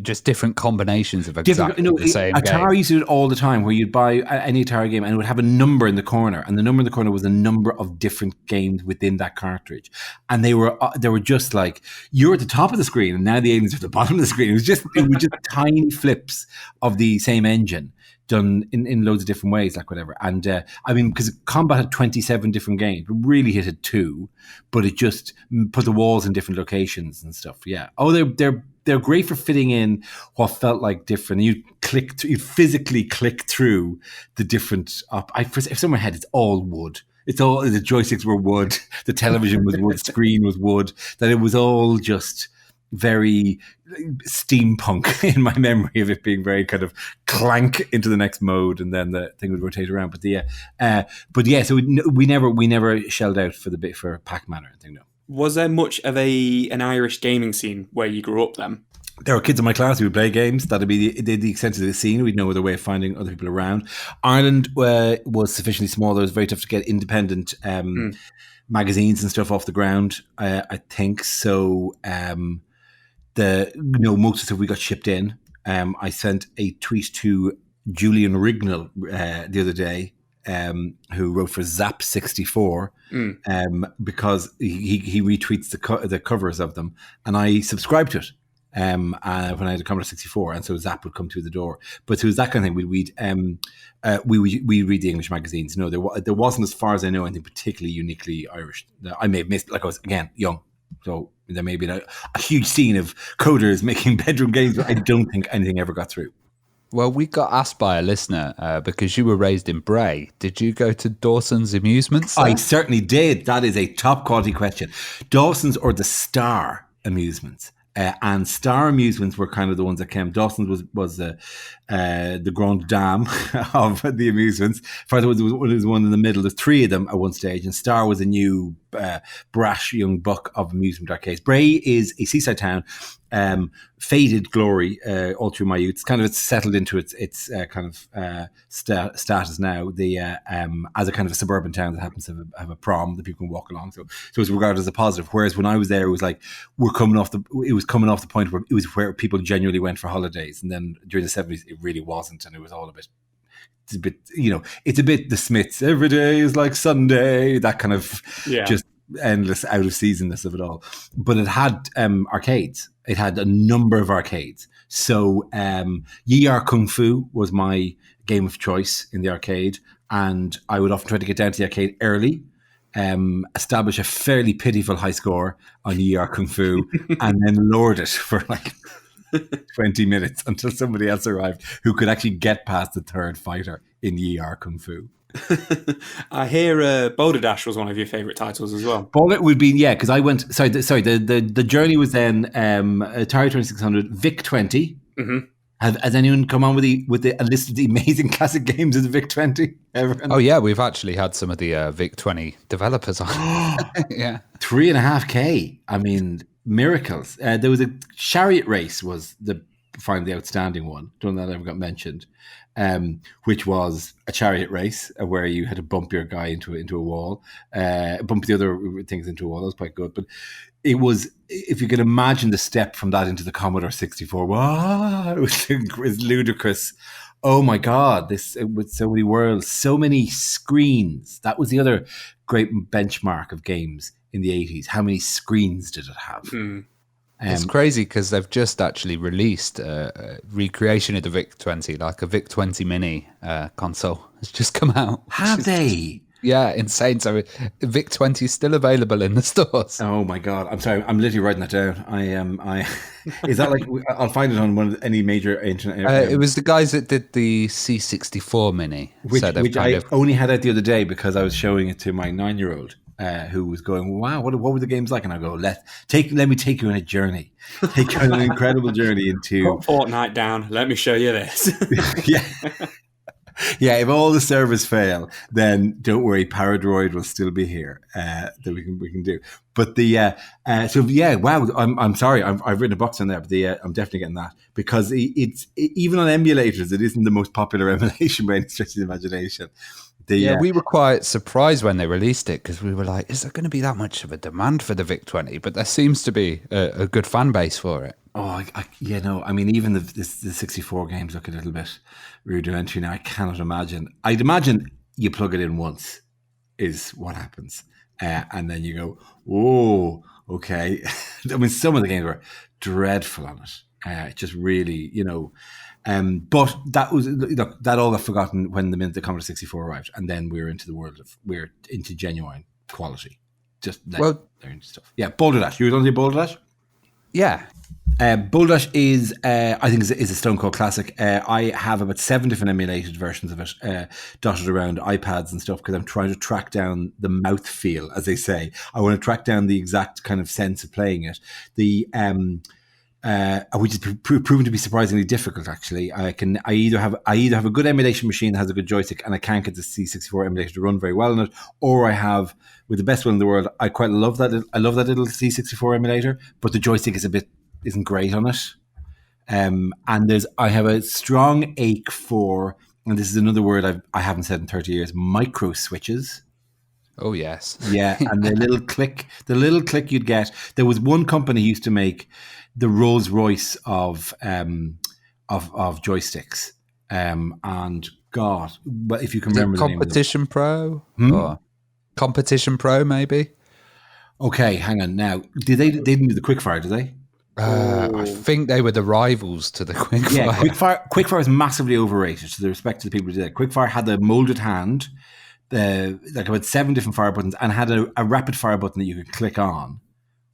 just different combinations of exactly the same Atari game. used to do it all the time, where you'd buy any Atari game and it would have a number in the corner, and the number in the corner was a number of different games within that cartridge, and they were just like, you're at the top of the screen and now the aliens are at the bottom of the screen. It was just tiny flips of the same engine done in loads of different ways, like whatever. And I mean, because Combat had 27 different games, it really hit it 2, but it just put the walls in different locations and stuff. Yeah. Oh, they're great for fitting in what felt like different. You physically click through the different. If in my head, it's all wood. It's all, the joysticks were wood, the television was wood, screen was wood. That it was all just very steampunk in my memory of it being very kind of clank into the next mode, and then the thing would rotate around. So we never shelled out for Pac-Man or anything. No. Was there much of an Irish gaming scene where you grew up then? There were kids in my class who would play games. That'd be the extent of the scene. We'd no other way of finding other people around. Ireland was sufficiently small that it was very tough to get independent magazines and stuff off the ground. I think so. Most of the stuff we got shipped in. I sent a tweet to Julian Rignall the other day, who wrote for Zap64, because he retweets the covers of them, and I subscribed to it when I had a Commodore 64, and so Zap would come through the door. But it was that kind of thing. We'd read the English magazines. No, there wasn't, as far as I know, anything particularly uniquely Irish. I may have missed, like I was, again, young. So there may be a huge scene of coders making bedroom games, but I don't think anything ever got through. Well, we got asked by a listener, because you were raised in Bray, did you go to Dawson's Amusements? I certainly did. That is a top quality question. Dawson's or the Star Amusements? And Star Amusements were kind of the ones that came. Dawson's was the grande dame of the amusements. Further was one in the middle. There's 3 of them at one stage, and Star was a new brash young buck of amusement arcades. Bray is a seaside town, faded glory all through my youth. It's settled into its kind of status now. As a kind of a suburban town that happens to have a prom that people can walk along. So it's regarded as a positive. Whereas when I was there, it was like it was coming off the point where it was where people genuinely went for holidays. And then during the 70s, it really wasn't, and it was all it's a bit the Smiths. Every day is like Sunday. That kind of just endless out of seasonness of it all. But it had arcades. It had a number of arcades. So Yi Ar Kung Fu was my game of choice in the arcade, and I would often try to get down to the arcade early, establish a fairly pitiful high score on Yi Ar Kung Fu, and then lord it for like 20 minutes until somebody else arrived who could actually get past the third fighter in Yi Ar Kung Fu. I hear Boulder Dash was one of your favourite titles as well. Boulder would be, because I went, the journey was then Atari 2600, VIC-20. Mm-hmm. Has anyone come on with a list of the amazing classic games of the VIC-20 ever? Oh yeah, we've actually had some of the VIC-20 developers on. Yeah. 3.5K. I mean, miracles. There was a chariot race was the finally outstanding one. Don't know that ever got mentioned. Which was a chariot race where you had to bump your guy into a wall, bump the other things into a wall. That was quite good. But it was, if you can imagine the step from that into the Commodore 64, wow, it was ludicrous. Oh my God, with so many worlds, so many screens. That was the other great benchmark of games in the 80s. How many screens did it have? Mm. It's crazy because they've just actually released a recreation of the VIC-20, like a VIC-20 Mini console has just come out. Have they? Yeah, insane. So VIC-20 is still available in the stores. Oh my God. I'm sorry. I'm literally writing that down. Is that like, I'll find it on any major internet. It was the guys that did the C64 Mini. Which I only had out the other day because I was showing it to my 9-year-old. who was going, wow, what were the games like? And I go, let me take you on a journey, take you on an incredible journey into Put Fortnite down. Let me show you this. yeah. Yeah, if all the servers fail, then don't worry, Paradroid will still be here that we can do. But wow, I'm sorry, I've written a box on there, but I'm definitely getting that because it's even on emulators, it isn't the most popular emulation by any stretch of the imagination. We were quite surprised when they released it because we were like, is there going to be that much of a demand for the VIC-20? But there seems to be a good fan base for it. Oh, I mean, even the 64 games look a little bit rudimentary now. I cannot imagine. I'd imagine you plug it in once is what happens. And then you go, oh, okay. I mean, some of the games were dreadful on it. Just really, but that all got forgotten when the Commodore 64 arrived. And then we're into genuine quality. Just learning stuff. Yeah, Boulder Dash. You were going to do Boulder Dash? Yeah. Boulder Dash is, I think, is a stone cold classic. I have about 7 different emulated versions of it dotted around iPads and stuff because I'm trying to track down the mouthfeel, as they say. I want to track down the exact kind of sense of playing it. Which is proven to be surprisingly difficult. Actually, I either have a good emulation machine that has a good joystick, and I can't get the C64 emulator to run very well on it, or I have, with the best will in the world, I quite love that. I love that little C64 emulator, but the joystick isn't great on it. And I have a strong ache for, and this is another word I haven't said in 30 years, micro switches. Oh yes, yeah, and the little click you'd get. There was one company who used to make the Rolls Royce of joysticks, and God, but if you can remember, Competition Pro, or Competition Pro, maybe. Okay, hang on. Now, they didn't do the Quickfire, did they? I think they were the rivals to the Quickfire. Yeah, Quickfire is massively overrated to the respect to the people who did it. Quickfire had a molded hand, like about 7 different fire buttons, and had a rapid fire button that you could click on,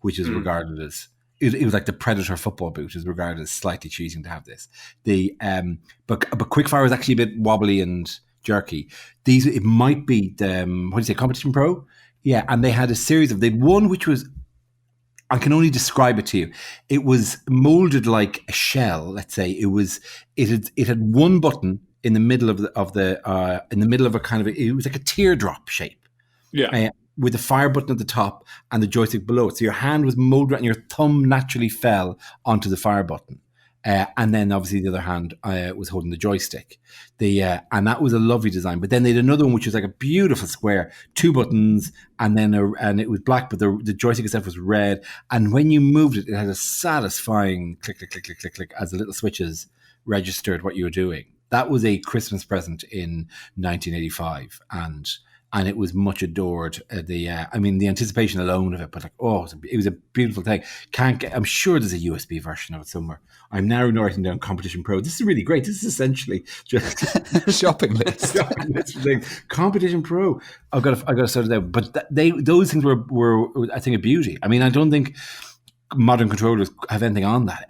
which is regarded as it was like the Predator football boot is regarded as slightly cheating to have this. But Quickfire was actually a bit wobbly and jerky. It might be the Competition Pro, yeah, and they had a series of they'd one which was, I can only describe it to you. It was molded like a shell. Let's say it had one button in the middle of a kind of it was like a teardrop shape. Yeah. With the fire button at the top and the joystick below it. So your hand was molded and your thumb naturally fell onto the fire button. And then obviously the other hand was holding the joystick. And that was a lovely design. But then they had another one which was like a beautiful square, 2 buttons, and it was black, but the joystick itself was red. And when you moved it, it had a satisfying click, click, click, click, click, click as the little switches registered what you were doing. That was a Christmas present in 1985, and it was much adored. The anticipation alone of it, but it was a beautiful thing. I'm sure there's a USB version of it somewhere. I'm now writing down Competition Pro. This is really great. This is essentially just shopping list. Competition Pro. I've got to sort it out. But those things were I think a beauty. I mean, I don't think modern controllers have anything on that.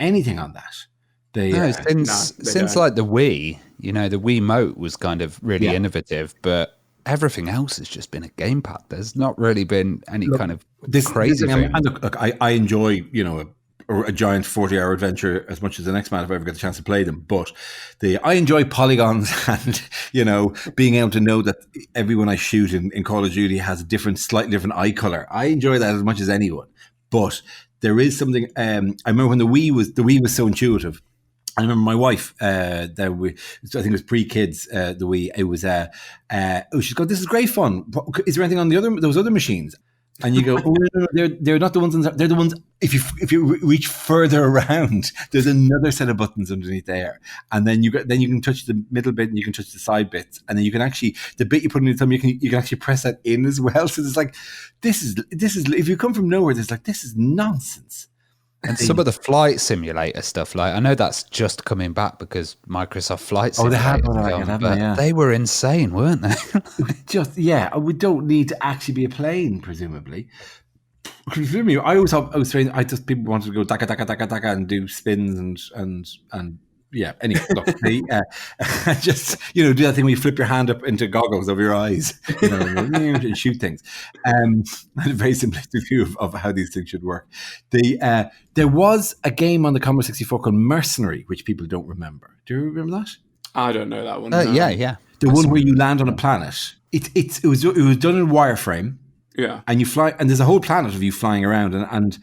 Since like the Wii, the Wiimote was kind of really innovative, but everything else has just been a gamepad. There's not really been any kind of crazy thing. I enjoy, a giant 40-hour adventure as much as the next man if I ever get the chance to play them. But I enjoy polygons and, being able to know that everyone I shoot in Call of Duty has a slightly different eye color. I enjoy that as much as anyone. But there is something, I remember when the Wii was so intuitive. I remember my wife, I think it was pre-kids, the Wii, it was, she's going, this is great fun. Is there anything on those other machines? And you go, no, they're not the ones, they're the ones, if you reach further around, there's another set of buttons underneath there. And then you can touch the middle bit and you can touch the side bits. And then you can actually, the bit you put in your thumb, you can actually press that in as well. So it's like, this is, if you come from nowhere, there's like, this is nonsense. And some of the flight simulator stuff, like I know that's just coming back because Microsoft Flight Simulator, they were insane, weren't they? We don't need to actually be a plane, presumably. I always thought I was trained. People wanted to go daka daka daka daka and do spins and yeah. Anyway, look, just do that thing where you flip your hand up into goggles over your eyes, and shoot things. A very simplistic view of how these things should work. There was a game on the Commodore 64 called Mercenary, which people don't remember. Do you remember that? I don't know that one. No. Yeah. The one where you land on a planet. It was done in wireframe. Yeah, and you fly, and there's a whole planet of you flying around, and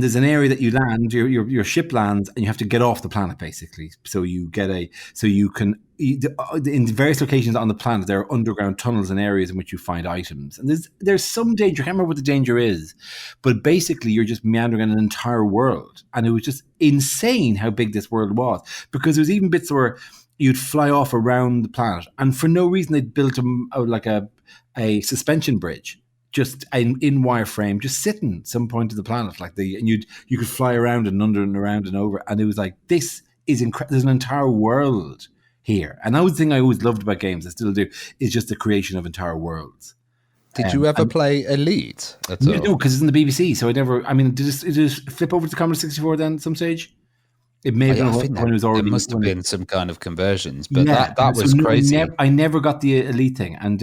there's an area that you land, your ship lands, and you have to get off the planet basically. So you can in various locations on the planet there are underground tunnels and areas in which you find items, and there's some danger. I can't remember what the danger is, but basically you're just meandering in an entire world, and it was just insane how big this world was, because there was even bits where you'd fly off around the planet, and for no reason they'd built a suspension bridge just in wireframe, just sitting some point of the planet, and you could fly around and under and around and over, and it was like, this is incredible. There's an entire world here, and that was the thing I always loved about games. I still do, is just the creation of entire worlds. Did you ever play Elite at all? No, because it's in the BBC, so I never. I mean, did it flip over to the Commodore 64 then at some stage? It may have been when it was already. There must have been some kind of conversions, but that was crazy. I never got the Elite thing, and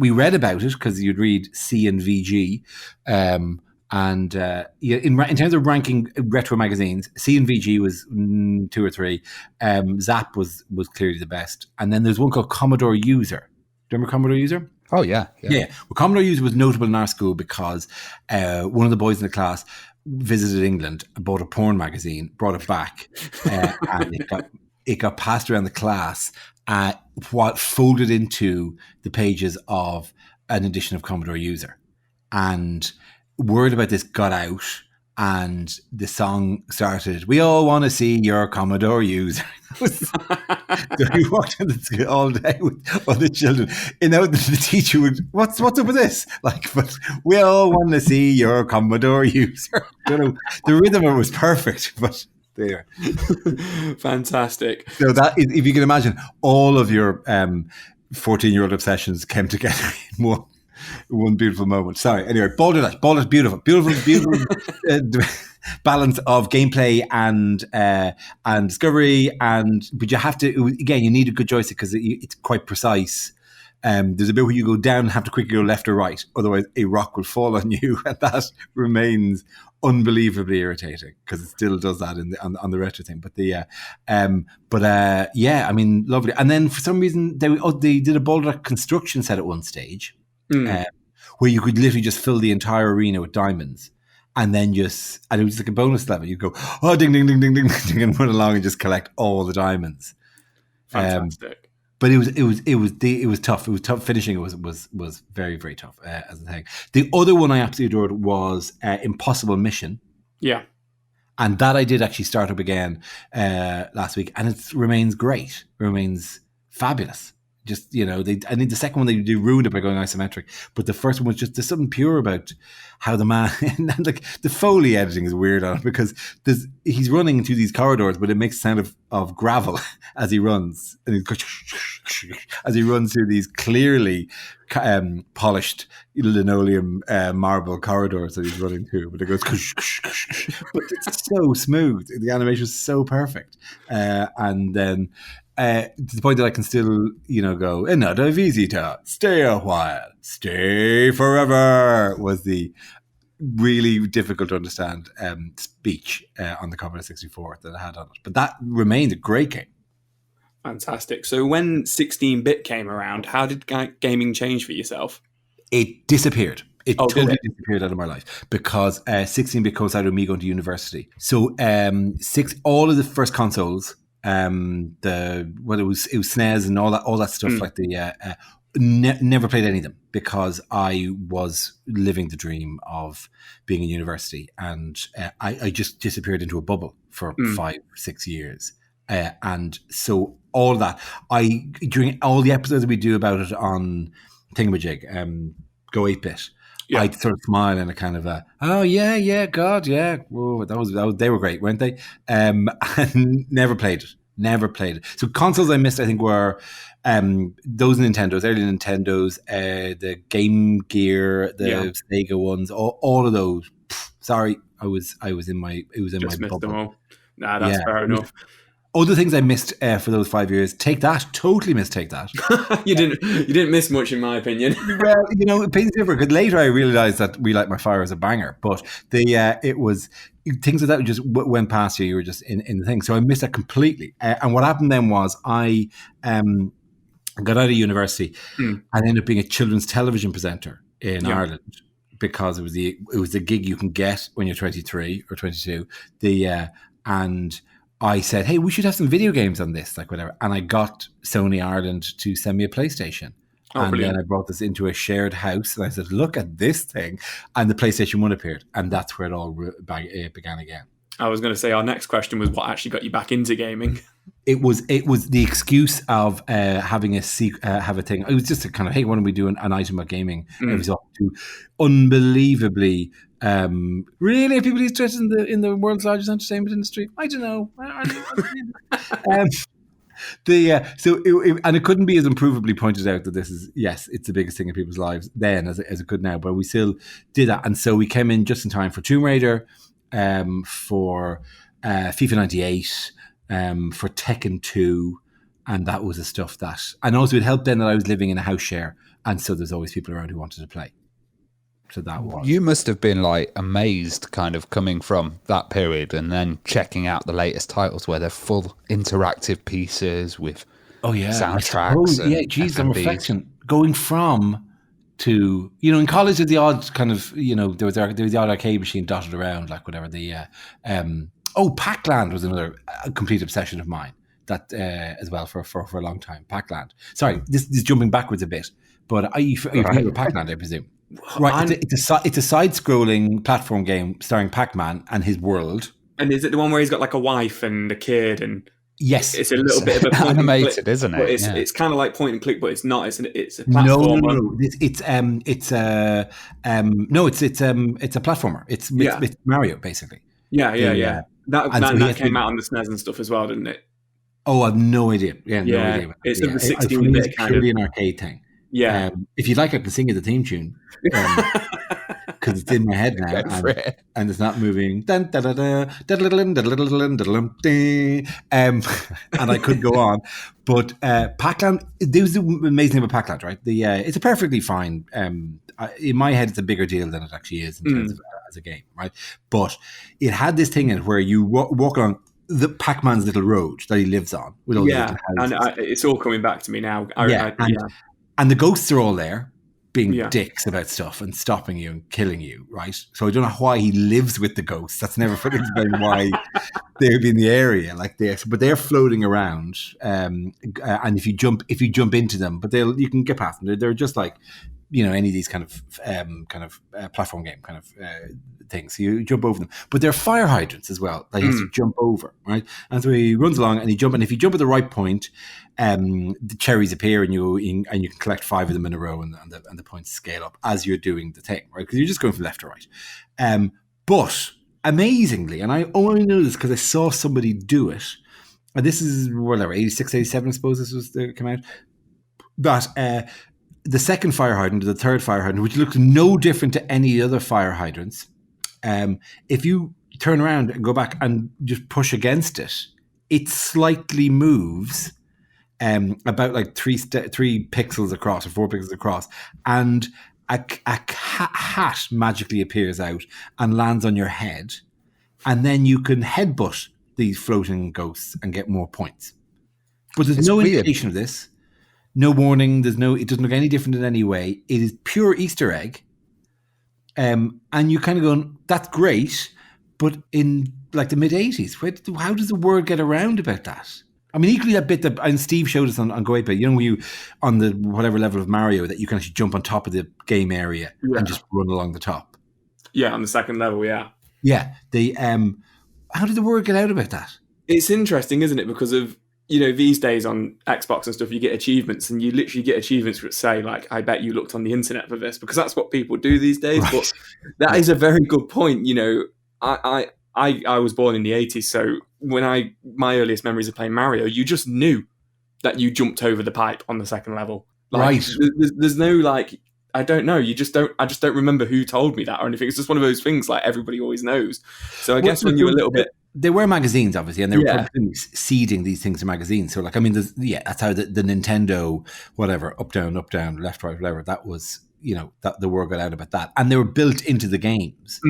we read about it because you'd read C and VG, in terms of ranking retro magazines, C and VG was 2 or 3. Zap was clearly the best, and then there's one called Commodore User. Do you remember Commodore User? Oh yeah. Well, Commodore User was notable in our school because one of the boys in the class visited England, bought a porn magazine, brought it back, and it got passed around the class. What folded into the pages of an edition of Commodore User, and word about this got out, and the song started, "We all want to see your Commodore User." So we walked in the school all day with all the children. The teacher would, what's up with this? But we all want to see your Commodore User. The rhythm of it was perfect, but there. Fantastic. So that, if you can imagine, all of your 14-year-old obsessions came together in one beautiful moment. Sorry. Anyway, Balderdash, beautiful balance of gameplay and discovery, but you have to, again, you need a good joystick because it's quite precise. There's a bit where you go down and have to quickly go left or right, otherwise a rock will fall on you, and that remains unbelievably irritating because it still does that on the retro thing. I mean, lovely. And then for some reason they did a Balderdash construction set at one stage, where you could literally just fill the entire arena with diamonds, and then and it was like a bonus level. You'd go, oh, ding, ding, ding, ding, ding, ding, and run along and just collect all the diamonds. Fantastic. But it was tough. It was tough. Finishing it was very, very tough as a thing. The other one I absolutely adored was Impossible Mission. Yeah. And that I did actually start up again last week, and it remains great. It remains fabulous. Just, I think the second one they ruined it by going isometric, but the first one was just, there's something pure about how the man, and the Foley editing is weird on it because he's running into these corridors, but it makes the sound of gravel as he runs, and he goes as he runs through these clearly polished linoleum marble corridors that he's running through, but it goes but it's so smooth, the animation is so perfect, and then to the point that I can still, go, another visitor, stay a while, stay forever, was the really difficult to understand speech on the Commodore 64 that I had on it. But that remained a great game. Fantastic. So when 16-bit came around, how did gaming change for yourself? It disappeared. It totally did disappeared out of my life because 16-bit coincided with me going to university. So all of the first consoles, it was SNES and all that stuff, like never played any of them because I was living the dream of being in university, and I just disappeared into a bubble for 5-6 years, and so all that during all the episodes we do about it on Thingamajig, Go 8-bit. Yeah. I'd sort of smile in a kind of oh yeah, God, yeah, whoa, that was they were great, weren't they? And never played it. So consoles I missed, I think, were those Nintendos, early Nintendos, the Game Gear, the Sega ones, all of those. Sorry, it was in my Just missed them bubble. all. Nah, that's fair enough. Other things I missed for those 5 years. Take That. Totally missed Take That. You didn't miss much, in my opinion. Well, it pains me because later I realised that We Light My Fire is a banger, but it was things like that just went past you. You were just in the thing, so I missed that completely. And what happened then was I got out of university and ended up being a children's television presenter in Ireland because it was the gig you can get when you're 23 or 22. And I said, hey, we should have some video games on this, like whatever. And I got Sony Ireland to send me a PlayStation. And brilliant. Then I brought this into a shared house and I said, look at this thing. And the PlayStation 1 appeared. And that's where it all began again. I was going to say our next question was what actually got you back into gaming? It was the excuse of having a thing. It was just a kind of, hey, why don't we do an item about gaming? It was up to unbelievably really people interested in the world's largest entertainment industry. I don't know. And it couldn't be as improvably pointed out that this is, yes, it's the biggest thing in people's lives then as it could now, but we still did that. And so we came in just in time for Tomb Raider, for FIFA 98, for Tekken 2, and that was the stuff that, and also it helped then that I was living in a house share, and so there's always people around who wanted to play. So that was. You must have been like amazed kind of coming from that period and then checking out the latest titles where they're full interactive pieces with soundtracks. I'm reflecting. Going from to, in college there's the odd kind of, there was the odd arcade machine dotted around, like whatever. Pac-Land was another complete obsession of mine. That as well for a long time. Pac-Land. Sorry, this is jumping backwards a bit, but you've heard of Pac-Land, I presume. Right, it's a side-scrolling platform game starring Pac-Man and his world. And is it the one where he's got like a wife and a kid? And yes, it's a little bit of a point animated, and click, isn't it? It's kind of like point and click, but it's not. It's a platformer. No. It's a platformer. It's Mario basically. Yeah. That came out on the SNES and stuff as well, didn't it? Oh, I've no idea. No idea. It's the 16-bit kind of an arcade thing. Yeah. If you'd like, I can sing you the theme tune because it's in my head now and it's not moving. And I could go on, but Pac-Land. There was the amazing thing about Pac-Land, right? It's a perfectly fine. In my head, it's a bigger deal than it actually is in terms of as a game, right? But it had this thing in it where you walk along the Pac-Man's little road that he lives on with all the different houses. And it's all coming back to me now. And the ghosts are all there being dicks about stuff and stopping you and killing you, right? So I don't know why he lives with the ghosts. That's never fully explained why they'd be in the area like this, but they're floating around. And if you jump into them, but you can get past them. They're just like, any of these kind of platform game kind of things. So you jump over them, but they're fire hydrants as well that he has to jump over, right? And so he runs along and and if you jump at the right point, the cherries appear and you can collect 5 of them in a row, and the points scale up as you're doing the thing, right? Because you're just going from left to right. But amazingly, and I only know this because I saw somebody do it, and this is whatever 86, 87, I suppose this was came out. That the second fire hydrant, the third fire hydrant, which looks no different to any other fire hydrants, if you turn around and go back and just push against it, it slightly moves about like 3 pixels across or 4 pixels across, and a hat magically appears out and lands on your head, and then you can headbutt these floating ghosts and get more points. But there's no indication of this. No warning. It doesn't look any different in any way. It is pure Easter egg. And you kind of going, that's great. But in like the mid 80s, how does the word get around about that? I mean, equally that bit and Steve showed us on Go 8-Bit, where you, on the whatever level of Mario, that you can actually jump on top of the game area and just run along the top. Yeah, on the second level, yeah. Yeah. How did the word get out about that? It's interesting, isn't it? Because of, these days on Xbox and stuff, you get achievements, and you literally get achievements that say, like, I bet you looked on the internet for this, because that's what people do these days. Right. But that is a very good point. I was born in the 80s, so when my earliest memories of playing Mario, you just knew that you jumped over the pipe on the second level. Like, right. There's no, like, I don't know. I just don't remember who told me that or anything. It's just one of those things like everybody always knows. So I guess when you were a little bit, there were magazines, obviously, and they were probably seeding these things to magazines. So, like, I mean, that's how the Nintendo, whatever, up, down, left, right, whatever, that was, that the word got out about that. And they were built into the games.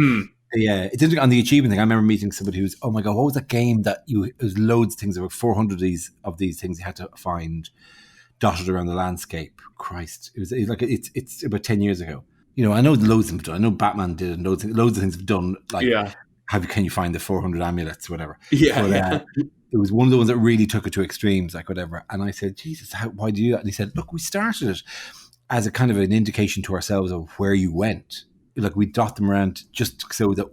Yeah, it's interesting on the achievement thing. I remember meeting somebody who's, oh my God, what was that game that it was loads of things, there were 400 of these things you had to find dotted around the landscape. Christ, it's about 10 years ago. I know loads of them have done. I know Batman did, and loads of things have done. Like, can you find the 400 amulets, whatever? But, it was one of the ones that really took it to extremes, like whatever. And I said, Jesus, why do you do that? And he said, look, we started it as a kind of an indication to ourselves of where you went. Like, we dot them around just so that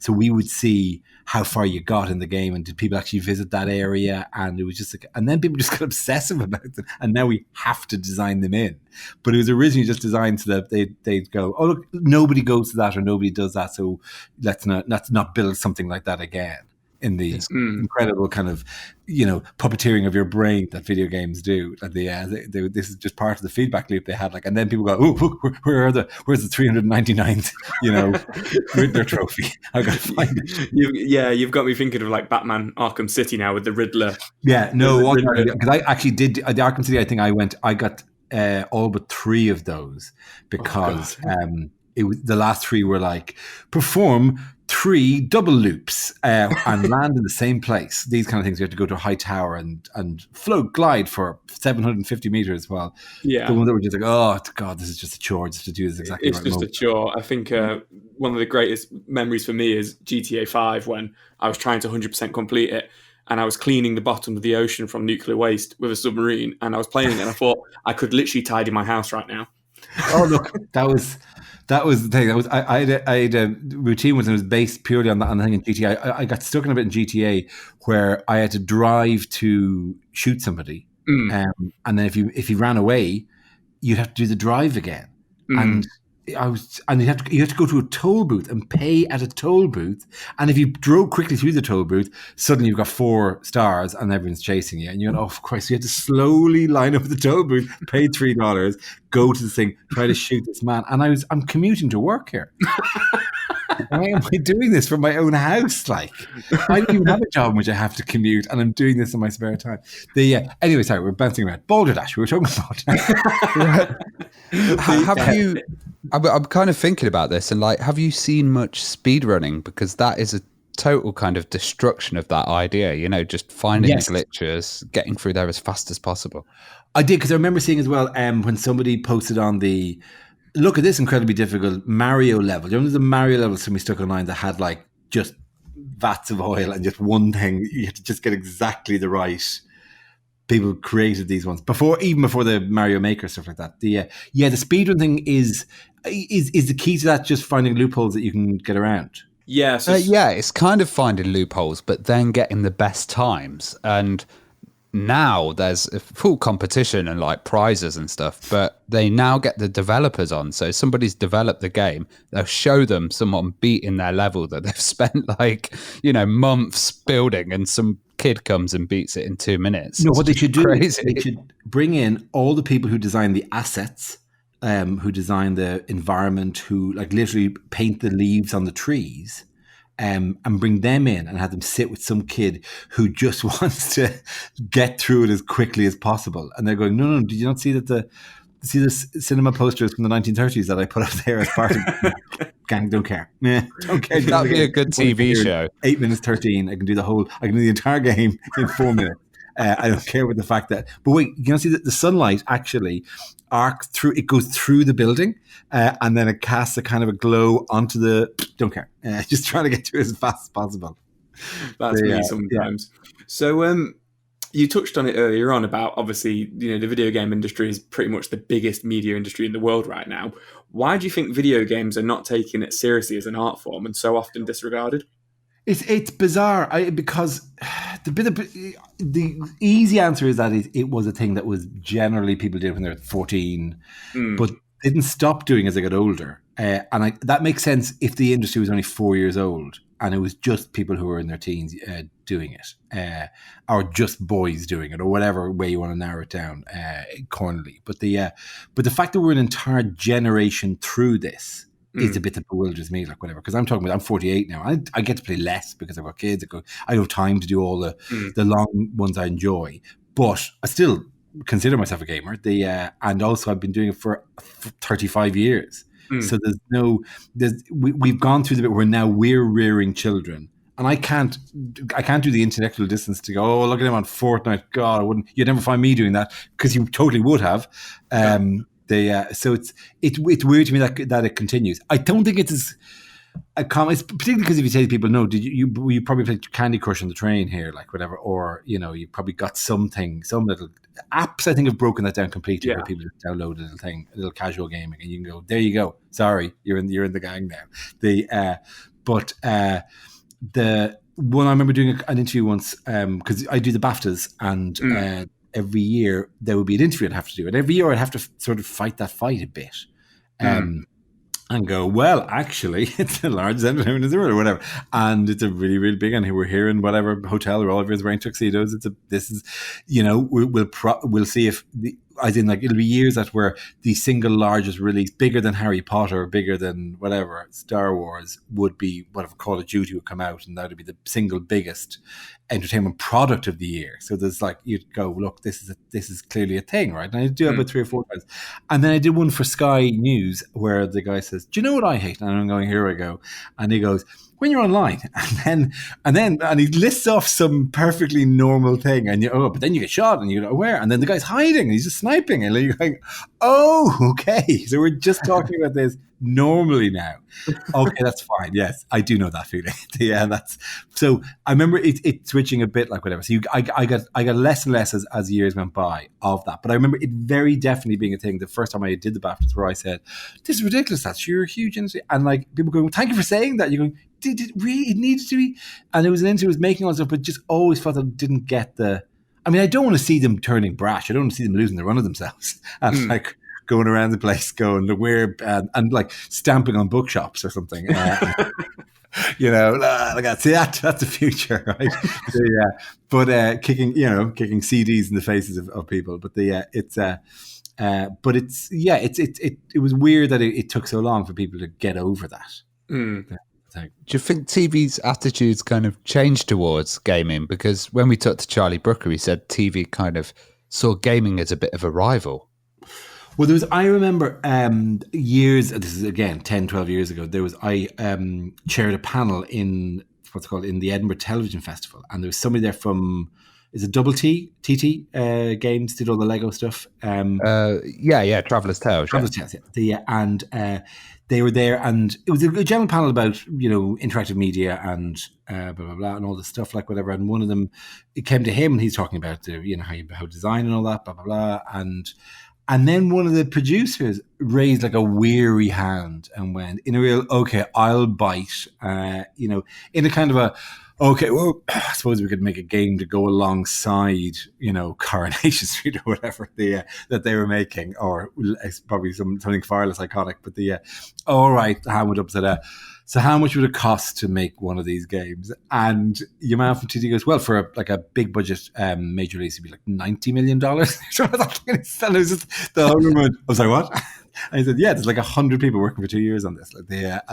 so we would see how far you got in the game, and did people actually visit that area? And it was just and then people just got obsessive about them, and now we have to design them in. But it was originally just designed so that they'd go, oh look, nobody goes to that or nobody does that, so let's not build something like that again. In the incredible kind of, puppeteering of your brain that video games do. This is just part of the feedback loop they had. Like, and then people go, "Oh, where's the 399th, Riddler trophy? I got to find it." You've got me thinking of like Batman Arkham City now with the Riddler. Yeah, no, because I actually did the Arkham City. I think I got all but 3 of those because it was the last 3 were like perform 3 double loops and land in the same place. These kind of things. You have to go to a high tower and glide for 750 meters. Well, the ones that were just like, oh God, this is just a chore just to do this exactly. It's just a chore. I think one of the greatest memories for me is GTA 5 when I was trying to 100% complete it. And I was cleaning the bottom of the ocean from nuclear waste with a submarine. And I was playing it and I thought I could literally tidy my house right now. Oh, look, that was the thing. I had a routine when it was based purely on the thing in GTA. I got stuck in a bit in GTA where I had to drive to shoot somebody, and then if you ran away, you'd have to do the drive again. And you have to go to a toll booth and pay at a toll booth. And if you drove quickly through the toll booth, suddenly you've got 4 stars and everyone's chasing you. And you're like, oh Christ! You have to slowly line up at the toll booth, pay $3, go to the thing, try to shoot this man. And I'm commuting to work here. Why am I doing this from my own house? Like, I don't even have a job in which I have to commute, and I'm doing this in my spare time. Anyway, sorry, we're bouncing around. Boulder Dash, we were talking about. Have you? I'm kind of thinking about this, and like, have you seen much speedrunning? Because that is a total kind of destruction of that idea. Just finding the glitches, getting through there as fast as possible. I did, because I remember seeing as well when somebody posted on the. Look at this incredibly difficult Mario level. There's a Mario level somebody stuck online that had like just vats of oil and just one thing. You had to just get exactly the right. People created these ones even before the Mario Maker stuff like that. The speedrun thing is the key to that. Just finding loopholes that you can get around. Yes. It's kind of finding loopholes, but then getting the best times. And now there's a full competition and like prizes and stuff, but they now get the developers on. So somebody's developed the game, they'll show them someone beating their level that they've spent months building, and some kid comes and beats it in 2 minutes. No, what they should do is they should bring in all the people who design the assets, who design the environment, who like literally paint the leaves on the trees. And bring them in and have them sit with some kid who just wants to get through it as quickly as possible. And they're going, no, did you not see that the cinema posters from the 1930s that I put up there as part of gang? Don't care. Don't care. That'd be a good TV show. 8 minutes 13. I can do the entire game in 4 minutes. I don't care with the fact that, but wait, you see that the sunlight actually arcs through, it goes through the building, and then it casts a kind of a glow onto the, don't care. Just trying to get to it as fast as possible. That's me sometimes. Yeah. So, you touched on it earlier on about, obviously, the video game industry is pretty much the biggest media industry in the world right now. Why do you think video games are not taken it seriously as an art form and so often disregarded? It's bizarre because the easy answer is that it was a thing that was generally people did when they were 14, but didn't stop doing as they got older. That makes sense if the industry was only 4 years old and it was just people who were in their teens doing it, or just boys doing it, or whatever way you want to narrow it down, cornerly. But the fact that we're an entire generation through this is a bit that bewilders me, like whatever. Because I'm 48 now. I get to play less because I've got kids. I don't have time to do all the long ones I enjoy, but I still consider myself a gamer. And also I've been doing it for 35 years. So we've gone through the bit where now we're rearing children, and I can't do the intellectual distance to go, oh, look at him on Fortnite. God, you'd never find me doing that, because you totally would have. So it's weird to me that it continues. I don't think it's it's particularly because if you say to people, no, you probably played Candy Crush on the train here, like whatever, or you probably got some little apps. I think have broken that down completely, where people just download a little casual gaming, and you can go, there you go. Sorry, you're in the gang now. But the one I remember doing an interview once, because I do the BAFTAs, and every year there would be an interview I'd have to do, and every year I'd have to sort of fight that fight a bit. And go, well, actually, it's the largest entertainment in the world, or whatever, and it's a really, really big. And we're here in whatever hotel, or all of us wearing tuxedos. We'll see if it'll be years that where the single largest release, bigger than Harry Potter, bigger than whatever Star Wars, would be whatever Call of Duty would come out, and that would be the single biggest entertainment product of the year. So there's you'd go, look, this is clearly a thing, right? And I do it about 3 or 4 times. And then I did one for Sky News where the guy says, do you know what I hate? And I'm going, here I go. And he goes, when you're online, and he lists off some perfectly normal thing, and but then you get shot, and you go, where? And then the guy's hiding, and he's just sniping, and you're like, oh, okay, so we're just talking about this normally now. Okay, that's fine. Yes, I do know that feeling. That's so. I remember it switching a bit, like whatever. So I got less and less as years went by of that. But I remember it very definitely being a thing. The first time I did the BAFTAs, where I said, "This is ridiculous. That's your huge industry," and people going, "Thank you for saying that." You're going, "Did it really? It needed to be." And it was an interview, it was making all stuff, but just always felt that I didn't get the. I mean, I don't want to see them turning brash. I don't want to see them losing the run of themselves and going around the place going, look, we're and stamping on bookshops or something. See that's the future, right? But kicking CDs in the faces of people. But it was weird that it took so long for people to get over that. Do you think TV's attitudes kind of changed towards gaming? Because when we talked to Charlie Brooker, he said TV kind of saw gaming as a bit of a rival. Well, I remember years, this is again 10, 12 years ago, I chaired a panel in the Edinburgh Television Festival, and there was somebody there from, is it Double T? TT Games, did all the Lego stuff. Traveller's Tales. Traveller's Tales, yeah. And they were there, and it was a general panel about, interactive media and blah, blah, blah, and all this stuff, like whatever. And one of them, it came to him, and he's talking about, how design and all that, blah, blah, blah. And then one of the producers raised a weary hand and went in a real, okay, I'll bite, in a kind of a, okay, well, I suppose we could make a game to go alongside, Coronation Street or whatever that they were making, or it's probably something far less iconic. But all right, the hand went up, said, so how much would it cost to make one of these games? And your man from TT goes, well, for a big budget major release, it'd be $90 million. So I was just the whole room went, I was like, what? And he said, yeah, there's 100 people working for 2 years on this. There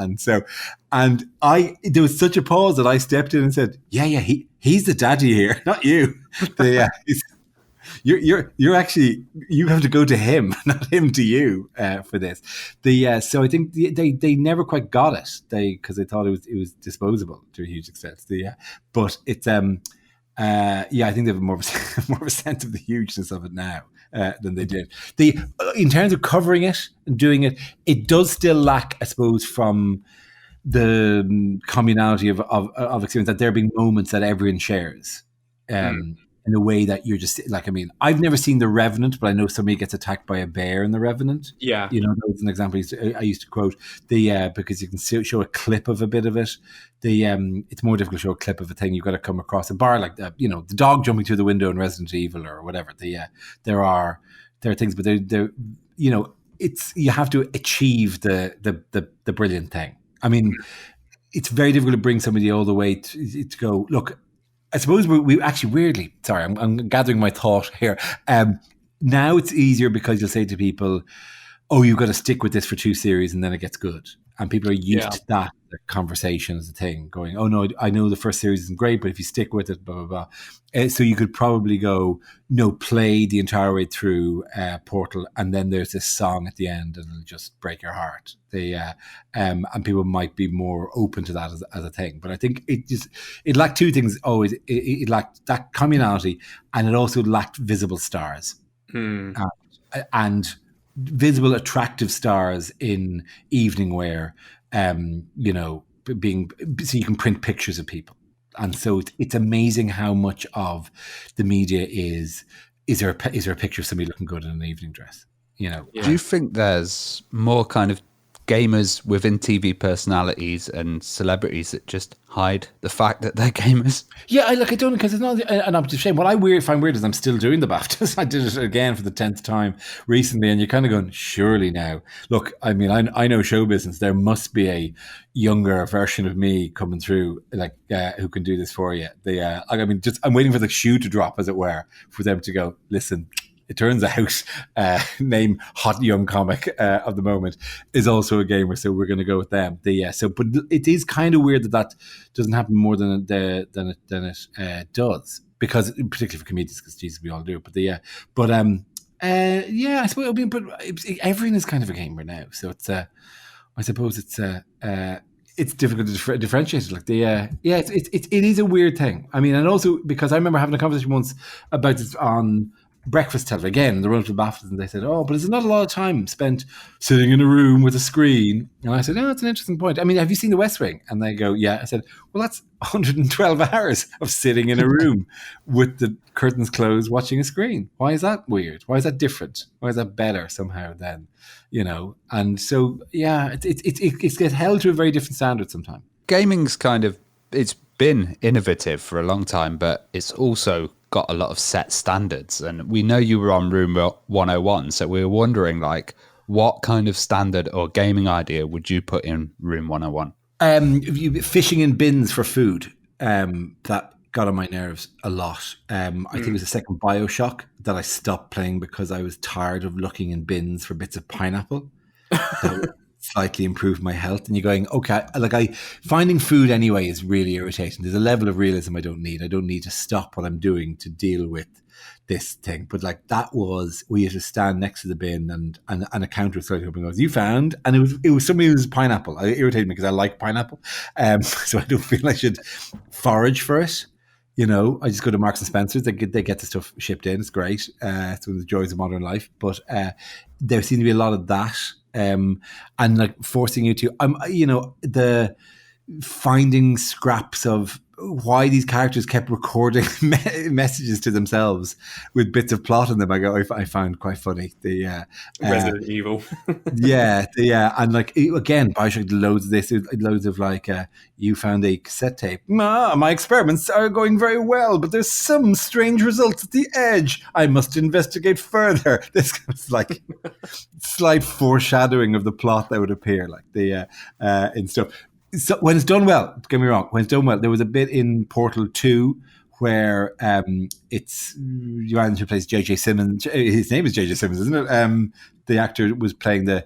was such a pause that I stepped in and said, he's the daddy here, not you. You're actually, you have to go to him, not him to you for this. So I think they never quite got it, because they thought it was disposable to a huge extent. But it's I think they have more of a sense of the hugeness of it now than they did. In terms of covering it and doing it, it does still lack, I suppose, from the communality of experience, that there being moments that everyone shares. In a way that you're just I've never seen The Revenant, but I know somebody gets attacked by a bear in The Revenant. Yeah. That was an example I used to quote. Because you can show a clip of a bit of it. It's more difficult to show a clip of a thing. You've got to come across a bar like that, the dog jumping through the window in Resident Evil or whatever. There are things, but they're it's, you have to achieve the brilliant thing. I mean, it's very difficult to bring somebody all the way to go, look, I suppose we actually weirdly, sorry, I'm gathering my thought here. Now it's easier because you'll say to people, oh, you've got to stick with this for 2 series and then it gets good. And people are used to that conversation as a thing, going, oh no, I know the first series isn't great, but if you stick with it, blah, blah, blah. So you could probably go, no, play the entire way through Portal, and then there's this song at the end and it'll just break your heart. And people might be more open to that as a thing. But I think it lacked 2 things always. It lacked that communality, and it also lacked visible stars. And visible, attractive stars in evening wear, you know, being so you can print pictures of people. And so it's amazing how much of the media is there a picture of somebody looking good in an evening dress, you know? Do you think there's more kind of gamers within TV personalities and celebrities that just hide the fact that they're gamers? Yeah, I don't, because it's not an objective shame. What I find weird is I'm still doing the BAFTAs. I did it again for the 10th time recently, and you're kind of going, surely now. Look, I mean, I know show business. There must be a younger version of me coming through, like who can do this for you. I mean, just I'm waiting for the shoe to drop, as it were, for them to go, listen. It turns out, name hot young comic of the moment is also a gamer, so we're going to go with them. But it is kind of weird that doesn't happen more than it does, because particularly for comedians, because Jesus, we all do. But I suppose. I mean, but everyone is kind of a gamer now, so it's. I suppose it's difficult to differentiate it. Like it is a weird thing. I mean, and also because I remember having a conversation once about this on breakfast television, again, in the run to the BAFTAs, and they said, oh, but is there not a lot of time spent sitting in a room with a screen? And I said, oh, that's an interesting point. I mean, have you seen The West Wing? And they go, yeah. I said, well, that's 112 hours of sitting in a room with the curtains closed watching a screen. Why is that weird? Why is that different? Why is that better somehow then? You know? And so, yeah, it gets held to a very different standard sometimes. Gaming's kind of, it's been innovative for a long time, but it's also got a lot of set standards. And we know you were on Room 101, so we were wondering, like, what kind of standard or gaming idea would you put in Room 101? Fishing in bins for food. That got on my nerves a lot. I think it was the second BioShock that I stopped playing because I was tired of looking in bins for bits of pineapple. That slightly improved my health. And you're going, okay, like finding food anyway is really irritating. There's a level of realism I don't need. I don't need to stop what I'm doing to deal with this thing. But like that was, we had to stand next to the bin and a counter was slightly open and goes, you found, and it was somebody who's pineapple. It irritated me because I like pineapple. So I don't feel I should forage for it. You know, I just go to Marks and Spencer's. They get the stuff shipped in. It's great. It's one of the joys of modern life. But there seemed to be a lot of that. And like forcing you to, the finding scraps of why these characters kept recording messages to themselves with bits of plot in them. I found quite funny. Resident Evil. And like again, BioShock loads of this, loads of like, you found a cassette tape. My experiments are going very well, but there's some strange results at the edge. I must investigate further. This was like slight foreshadowing of the plot that would appear, like in stuff. So when it's done well, don't get me wrong, when it's done well, there was a bit in Portal 2 where it's Joanne who plays J.J. Simmons. His name is J.J. Simmons, isn't it? The actor was playing the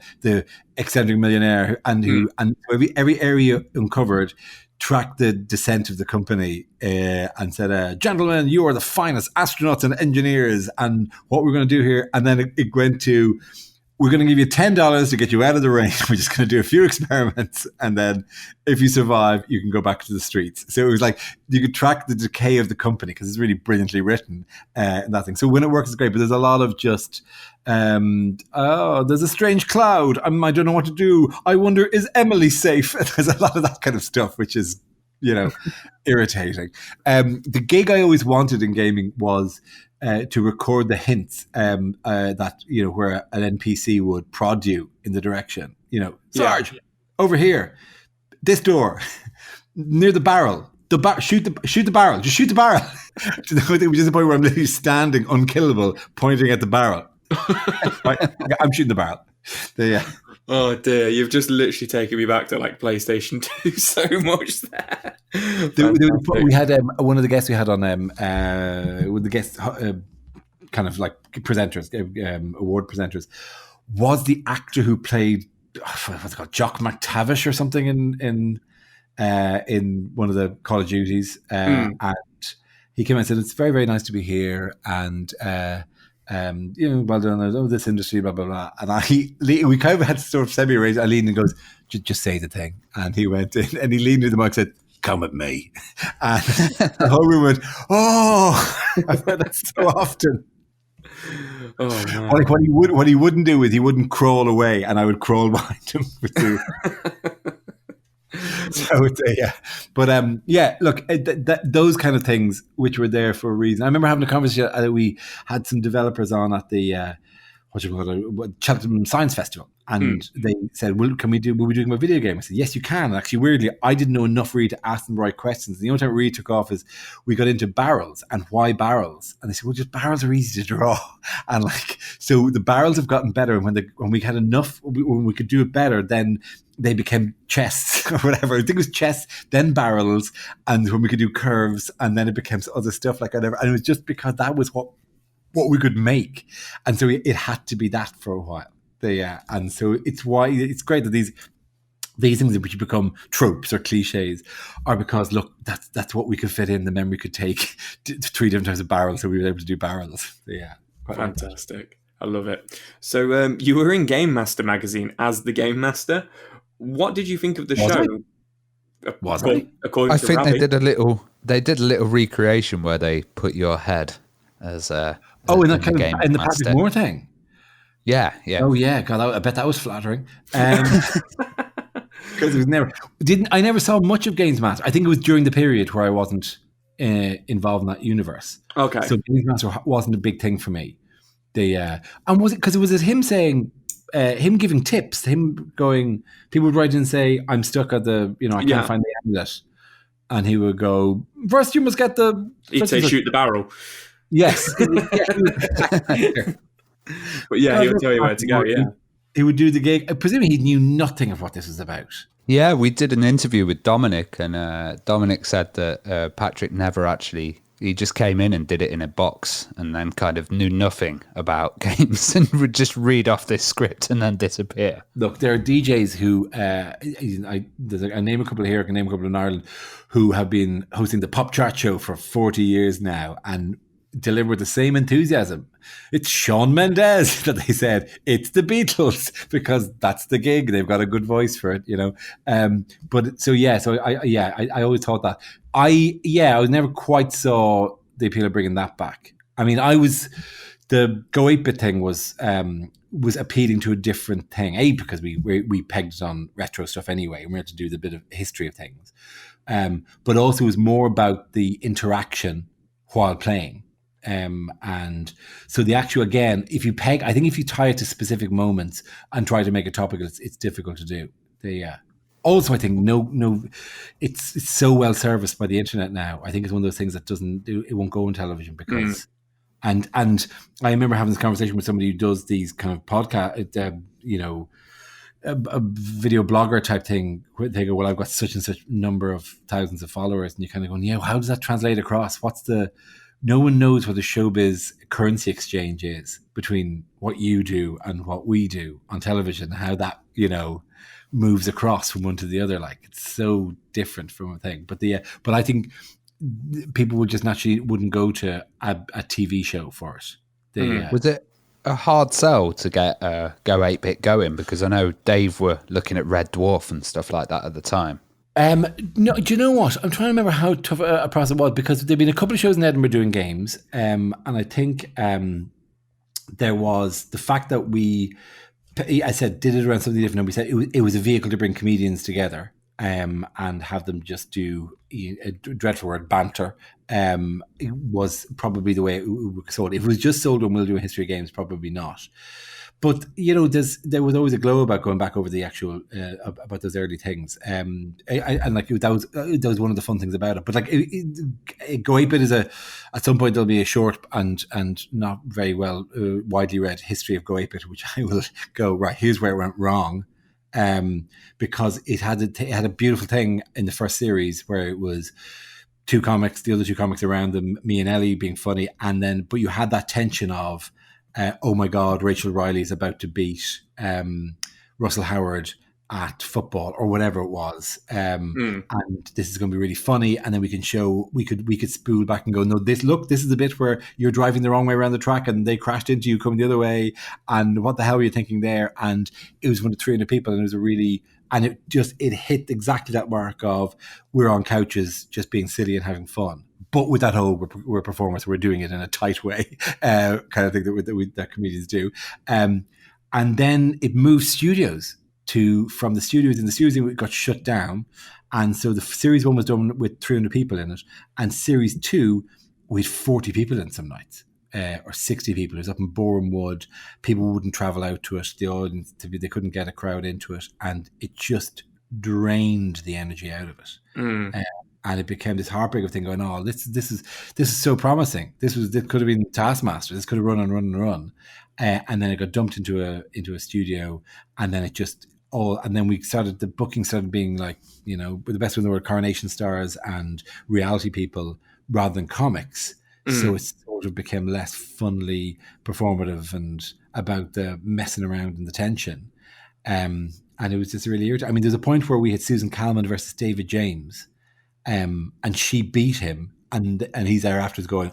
eccentric millionaire, and every area uncovered tracked the descent of the company and said, gentlemen, you are the finest astronauts and engineers, and what we're going to do here. And then it went to, we're going to give you $10 to get you out of the rain. We're just going to do a few experiments. And then if you survive, you can go back to the streets. So it was like, you could track the decay of the company because it's really brilliantly written and that thing. So when it works, it's great. But there's a lot of just, there's a strange cloud. I don't know what to do. I wonder, is Emily safe? There's a lot of that kind of stuff, which is, irritating. The gig I always wanted in gaming was to record the hints that, where an NPC would prod you in the direction, Sarge, over here, this door, near the barrel, shoot the barrel, just shoot the barrel. Which is the point where I'm literally standing unkillable, pointing at the barrel. Right, I'm shooting the barrel. Yeah. Oh dear, you've just literally taken me back to like PlayStation 2 so much there. We had one of the guests we had on with the guest kind of like presenters, award presenters, was the actor who played what's it called, Jock McTavish or something in one of the Call of Duties, and he came and said, "It's very, very nice to be here, and well done. Oh, this industry, blah blah blah." And we kind of had to sort of semi-raise. I leaned and goes, "Just say the thing." And he went in and he leaned to the mic and said, "Come at me," and the whole room went, "Oh!" I've heard that so often. Oh, man. Like what he wouldn't do is he wouldn't crawl away, and I would crawl behind him with the. So it's but look, those kind of things which were there for a reason. I remember having a conversation. We had some developers on at the Cheltenham Science Festival, and they said, "Well, will we be doing a video game?" I said, "Yes, you can." And actually, weirdly, I didn't know enough really to ask them the right questions. And the only time it really took off is we got into barrels and why barrels. And they said, "Well, just barrels are easy to draw." And like, so the barrels have gotten better. And when we had enough, when we could do it better, then they became chests or whatever. I think it was chests, then barrels, and when we could do curves, and then it became other stuff like whatever. And it was just because that was what we could make, and so it had to be that for a while. And so it's why it's great that these things which become tropes or cliches are because look, that's what we could fit in. The memory could take 3 different types of barrels, so we were able to do barrels. Fantastic. I love it. So you were in Game Master magazine as the Game Master. What did you think of the show? According I to think Ravi. they did a little recreation where they put your head as in that kind of in the Patrick Moore thing. Yeah. Oh yeah, God, I bet that was flattering. Because it was I never saw much of Games Master. I think it was during the period where I wasn't involved in that universe. Okay, so Games Master wasn't a big thing for me. And was it because it was him saying, him giving tips, him going? People would write in and say, "I'm stuck at the, I can't find the amulet," and he would go, "First, you must get the." He'd say, "Shoot the barrel." Yes. But yeah, he would tell you where to go. Yeah, he would do the gig. Presumably, he knew nothing of what this was about. Yeah, we did an interview with Dominic, and Dominic said that Patrick never actually. He just came in and did it in a box, and then kind of knew nothing about games, and would just read off this script and then disappear. Look, there are DJs who I name a couple here. I can name a couple in Ireland who have been hosting the Pop Chart Show for 40 years now, and deliver with the same enthusiasm. It's Shawn Mendes that they said it's the Beatles because that's the gig. They've got a good voice for it, But so I always thought that I never quite saw the appeal of bringing that back. I mean, the Go 8-bit thing was appealing to a different thing. Because we pegged it on retro stuff anyway, and we had to do the bit of history of things. But also it was more about the interaction while playing. And so the actual, again, if you tie it to specific moments and try to make it topical, it's difficult to do. Also, I think it's so well serviced by the internet now. I think it's one of those things that it won't go on television because, and I remember having this conversation with somebody who does these kind of podcast, a video blogger type thing where they go, well, I've got such and such number of thousands of followers, and you're kind of going, how does that translate across? No one knows what the showbiz currency exchange is between what you do and what we do on television, how that, moves across from one to the other. Like, it's so different from a thing. But I think people would just naturally wouldn't go to a TV show for it. Was it a hard sell to get Go 8-bit going? Because I know Dave were looking at Red Dwarf and stuff like that at the time. No, do you know what? I'm trying to remember how tough a process it was, because there've been a couple of shows in Edinburgh doing games, and I think there was the fact that I said did it around something different, and we said it was a vehicle to bring comedians together and have them just do a dreadful word, banter. It was probably the way it was sold. If it was just sold on We'll Do a History of Games, probably not. But there was always a glow about going back over the actual about those early things, and like that was one of the fun things about it. But like Go 8-Bit is at some point there'll be a short and not very well widely read history of Go 8-Bit, which I will go right. Here's where it went wrong, because it had a beautiful thing in the first series where it was two comics, the other two comics around them, me and Ellie being funny, but you had that tension of. Oh my God, Rachel Riley's about to beat Russell Howard at football or whatever it was, and this is going to be really funny. And then we could spool back and go, no, this is the bit where you're driving the wrong way around the track and they crashed into you coming the other way, and what the hell were you thinking there? And it was one of 300 people, and it was it hit exactly that mark of we're on couches just being silly and having fun. But with that whole we're performers, we're doing it in a tight way, kind of thing that comedians do. And then it moved studios from the studios. In the studios, it got shut down. And so the series 1 was done with 300 people in it. And series 2, we had 40 people in some nights, or 60 people. It was up in Boreham Wood. People wouldn't travel out to it. The audience, they couldn't get a crowd into it. And it just drained the energy out of it. And it became this heartbreaking thing going, oh, this is so promising. This could have been Taskmaster. This could have run and run and run. And then it got dumped into a studio, and then the booking started being like, with the best of the word, Coronation Stars and reality people rather than comics. So it sort of became less funly performative and about the messing around and the tension. And it was just really irritating. I mean, there's a point where we had Susan Calman versus David James. And she beat him, and he's there afterwards going,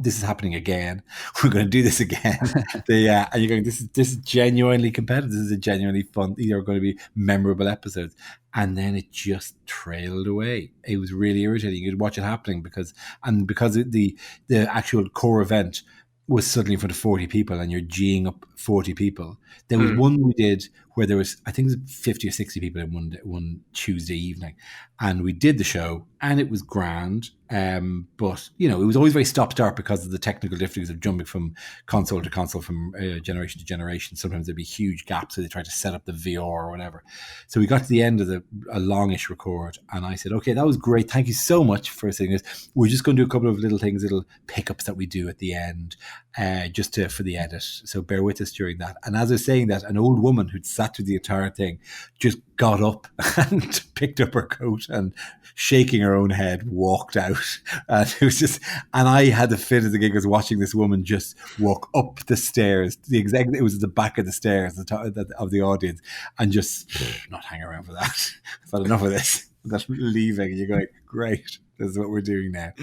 this is happening again. We're going to do this again. And you're going, this is genuinely competitive. This is a genuinely fun. These are going to be memorable episodes. And then it just trailed away. It was really irritating. You'd watch it happening because the actual core event was suddenly in front of 40 people, and you're G'ing up 40 people. There was one we did where there was, I think it was 50 or 60 people in one Tuesday evening, and we did the show, and it was grand. But it was always very stop-start because of the technical difficulties of jumping from console to console, from generation to generation. Sometimes there'd be huge gaps, so they tried to set up the VR or whatever. So we got to the end of a longish record, and I said, okay, that was great. Thank you so much for saying this. We're just going to do a couple of little things, little pickups that we do at the end, for the edit. So bear with us during that. And as I was saying that, an old woman who'd sat through the entire thing just got up and picked up her coat and, shaking her own head, walked out. And it was just, and I had the fit of the giggles watching this woman just walk up the stairs. It was at the back of the stairs of the audience, and just not hang around for that. I've had enough of this. That's leaving. And you're going, great. This is what we're doing now.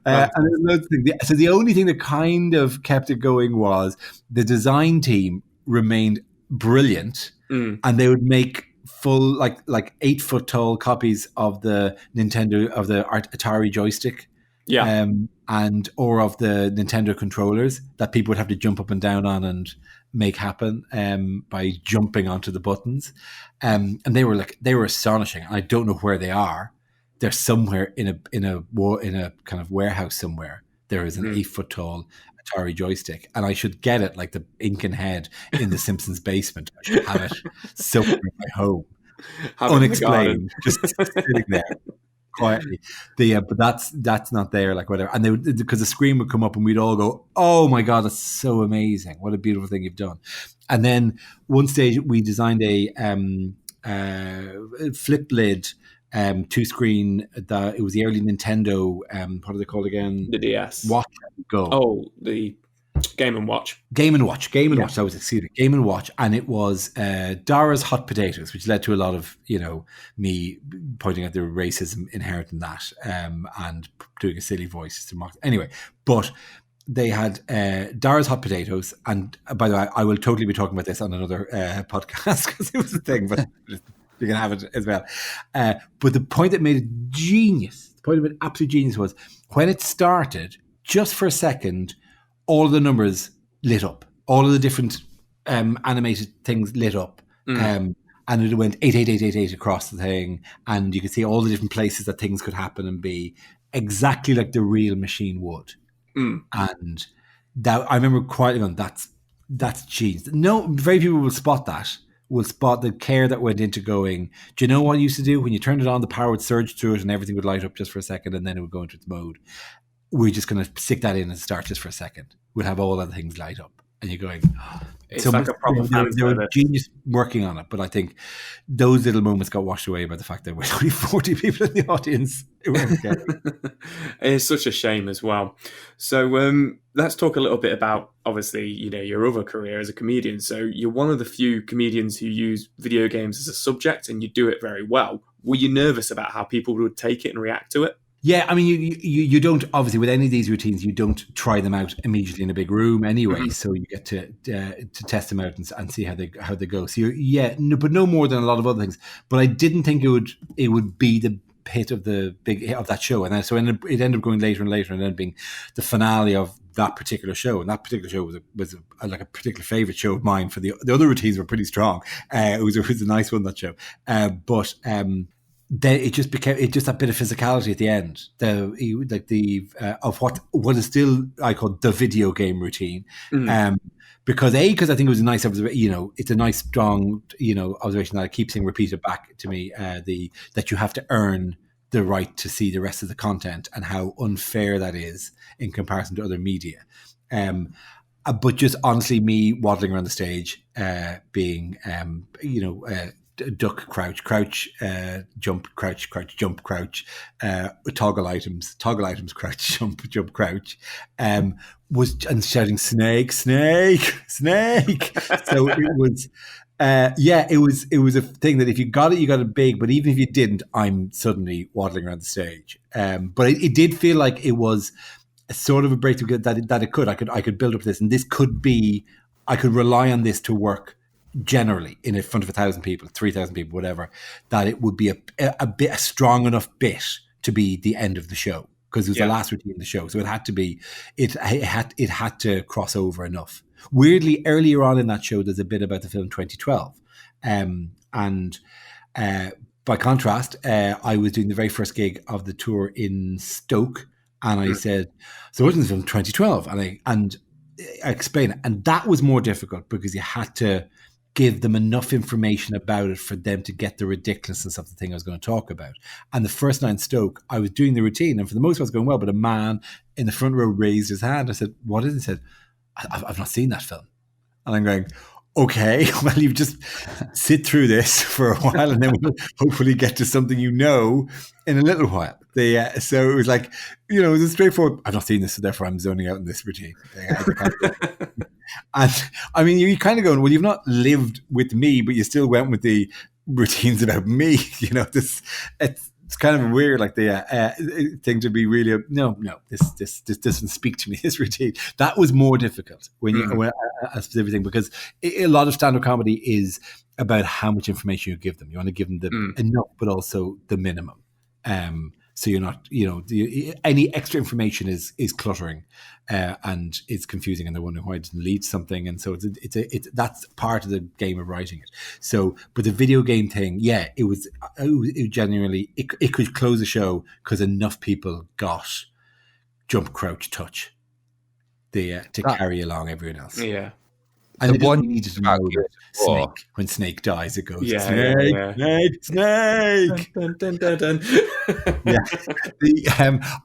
And there's loads of things. So the only thing that kind of kept it going was the design team remained brilliant, and they would make full like 8 foot tall copies of the Atari joystick, or of the Nintendo controllers that people would have to jump up and down on and make happen by jumping onto the buttons, and they were astonishing. I don't know where they are. They're somewhere in a kind of warehouse somewhere. There is an 8 foot tall Atari joystick, and I should get it like the Incan head in the Simpsons basement. I should have it somewhere in my home, unexplained, just sitting there quietly. But that's not there, like whatever. And because the screen would come up, and we'd all go, "Oh my god, that's so amazing! What a beautiful thing you've done!" And then one stage we designed a flip lid. 2-screen. It was the early Nintendo. What are they called again? The DS. Watch and Go. Oh, the Game and Watch. Game and Watch. That was Game and Watch, and it was Dara's Hot Potatoes, which led to a lot of me pointing out the racism inherent in that, and doing a silly voice to mock. Anyway, but they had Dara's Hot Potatoes, and by the way, I will totally be talking about this on another podcast because it was a thing, but. You can have it as well. But the point that made it genius, the point of it absolute genius was when it started, just for a second, all of the numbers lit up. All of the different animated things lit up. And it went 88888 across the thing. And you could see all the different places that things could happen and be exactly like the real machine would. And that I remember quietly going, that's genius. No, very few people will spot that. Will spot the care that went into going, do you know what I used to do? When you turned it on, the power would surge through it and everything would light up just for a second and then it would go into its mode. We're just going to stick that in and start just for a second. We'll have all other things light up. And you're going, it's so like a proper fan they were genius working on it. But I think those little moments got washed away by the fact that there were only 40 people in the audience. It's such a shame as well. So let's talk a little bit about, obviously, your other career as a comedian. So you're one of the few comedians who use video games as a subject, and you do it very well. Were you nervous about how people would take it and react to it? Yeah, I mean, you don't, obviously, with any of these routines, you don't try them out immediately in a big room anyway. Mm-hmm. So you get to test them out and see how they go. So but no more than a lot of other things. But I didn't think it would be the hit of that show, and so it ended up going later and later, and then being the finale of that particular show. And that particular show was like a particular favorite show of mine. For the other routines were pretty strong. It was a nice one, that show, but. Then it just that bit of physicality at the end, of what is still I call the video game routine, because I think it was a nice observation. It's a nice strong observation that I keep seeing repeated back to me, that you have to earn the right to see the rest of the content and how unfair that is in comparison to other media. But just honestly, me waddling around the stage, being duck, crouch, jump, crouch, jump, crouch, toggle items, crouch, jump, crouch, and shouting snake. So it was, it was a thing that if you got it big, but even if you didn't, I'm suddenly waddling around the stage. But it did feel like it was a sort of a breakthrough that I could build up this, and this could be, I could rely on this to work generally in front of 1,000 people, 3,000 people, whatever, that it would be a strong enough bit to be the end of the show, because it was the last routine of the show. So it had to be, it had to cross over enough. Weirdly, earlier on in that show, there's a bit about the film 2012. And by contrast, I was doing the very first gig of the tour in Stoke, and I said, so what was the film 2012? And I explained it. And that was more difficult because you had to give them enough information about it for them to get the ridiculousness of the thing I was going to talk about. And the first night in Stoke, I was doing the routine, and for the most part, it was going well, but a man in the front row raised his hand. I said, what is it? He said, I've not seen that film. And I'm going, okay, well, you just sit through this for a while, and then we'll hopefully get to something in a little while. So it was like, it was a straightforward, I've not seen this, so therefore I'm zoning out in this routine. And I mean, you're kind of going, well, you've not lived with me, but you still went with the routines about me. It's kind of weird, like the thing to be really, no, this doesn't speak to me, this routine. That was more difficult when a specific thing, because a lot of stand-up comedy is about how much information you give them. You want to give them enough, but also the minimum. So you're not, any extra information is cluttering, and it's confusing, and they're wondering why it doesn't lead to something. And so it's that's part of the game of writing it. So, but the video game thing, it genuinely, it could close the show because enough people got jump, crouch, touch, to carry along everyone else. Yeah. And the one needed to know that Snake, when Snake dies, it goes, Snake. Dun, dun, dun, dun.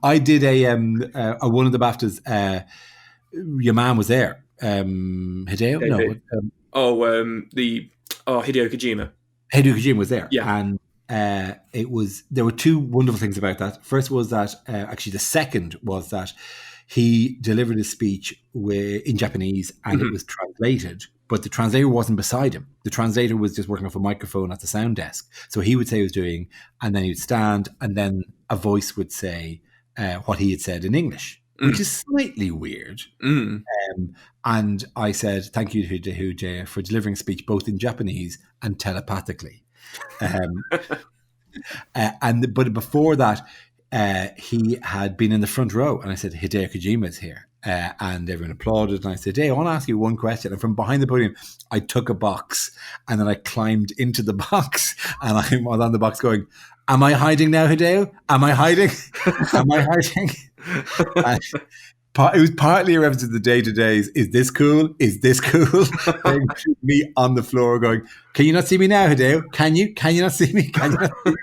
I did a one of the BAFTAs. Your man was there. Hideo? David. Hideo Kojima. Hideo Kojima was there. Yeah. And there were two wonderful things about that. First was that, actually the second was that he delivered his speech in Japanese, and it was translated, but the translator wasn't beside him. The translator was just working off a microphone at the sound desk. So he would say he was doing, and then he would stand, and then a voice would say what he had said in English, which is slightly weird. And I said, thank you to Hideo for delivering speech both in Japanese and telepathically. But before that, he had been in the front row, and I said, Hideo Kojima is here. And everyone applauded, and I said, hey, I want to ask you one question. And from behind the podium, I took a box, and then I climbed into the box, and I was on the box going, am I hiding now, Hideo? Am I hiding? Am I hiding? It was partly a reference to the day-to-days. Is this cool? Is this cool? Me on the floor going, can you not see me now, Hideo? Can you not see me? Can you not see me?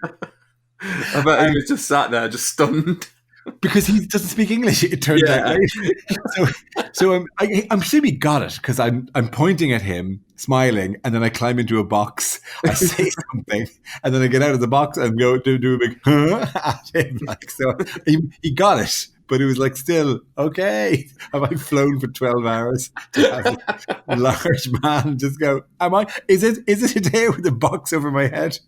I bet he was just sat there, just stunned. Because he doesn't speak English, it turns out later. So I'm sure he got it, because I'm pointing at him, smiling, and then I climb into a box, I say something, and then I get out of the box and go do a big at him. Like, so he got it, but it was like, still, okay, have I flown for 12 hours to have a large man just go, is it a day with a box over my head?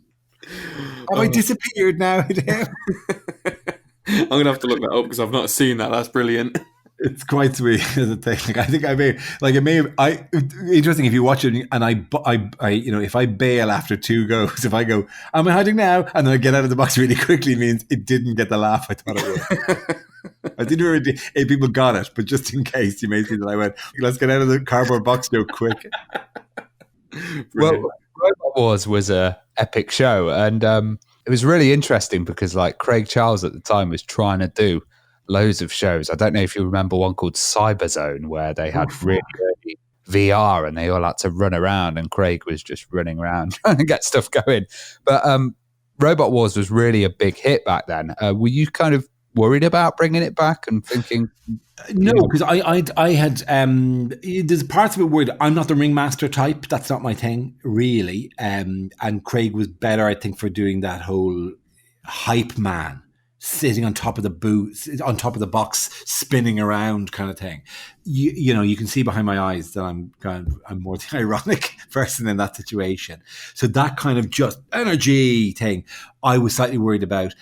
Have I disappeared now, Hideo? I'm going to have to look that up because I've not seen that. That's brilliant. It's quite sweet as a thing. Like, I think interesting if you watch it and I if I bail after 2 goes, if I go, am I hiding now? And then I get out of the box really quickly, means it didn't get the laugh I thought it would. I didn't really, people got it, but just in case, you may see that I went, let's get out of the cardboard box Joe quick. Well, Robot Wars was a epic show, and it was really interesting because, like, Craig Charles at the time was trying to do loads of shows. I don't know if you remember one called Cyberzone, where they had really early VR and they all had to run around, and Craig was just running around trying to get stuff going. But Robot Wars was really a big hit back then. Were you kind of worried about bringing it back and thinking? No, because I had there's parts of it where I'm not the ringmaster type. That's not my thing, really. And Craig was better, I think, for doing that whole hype man, sitting on top of the booth, on top of the box, spinning around kind of thing. You know, you can see behind my eyes that I'm more the ironic person in that situation. So that kind of just energy thing, I was slightly worried about.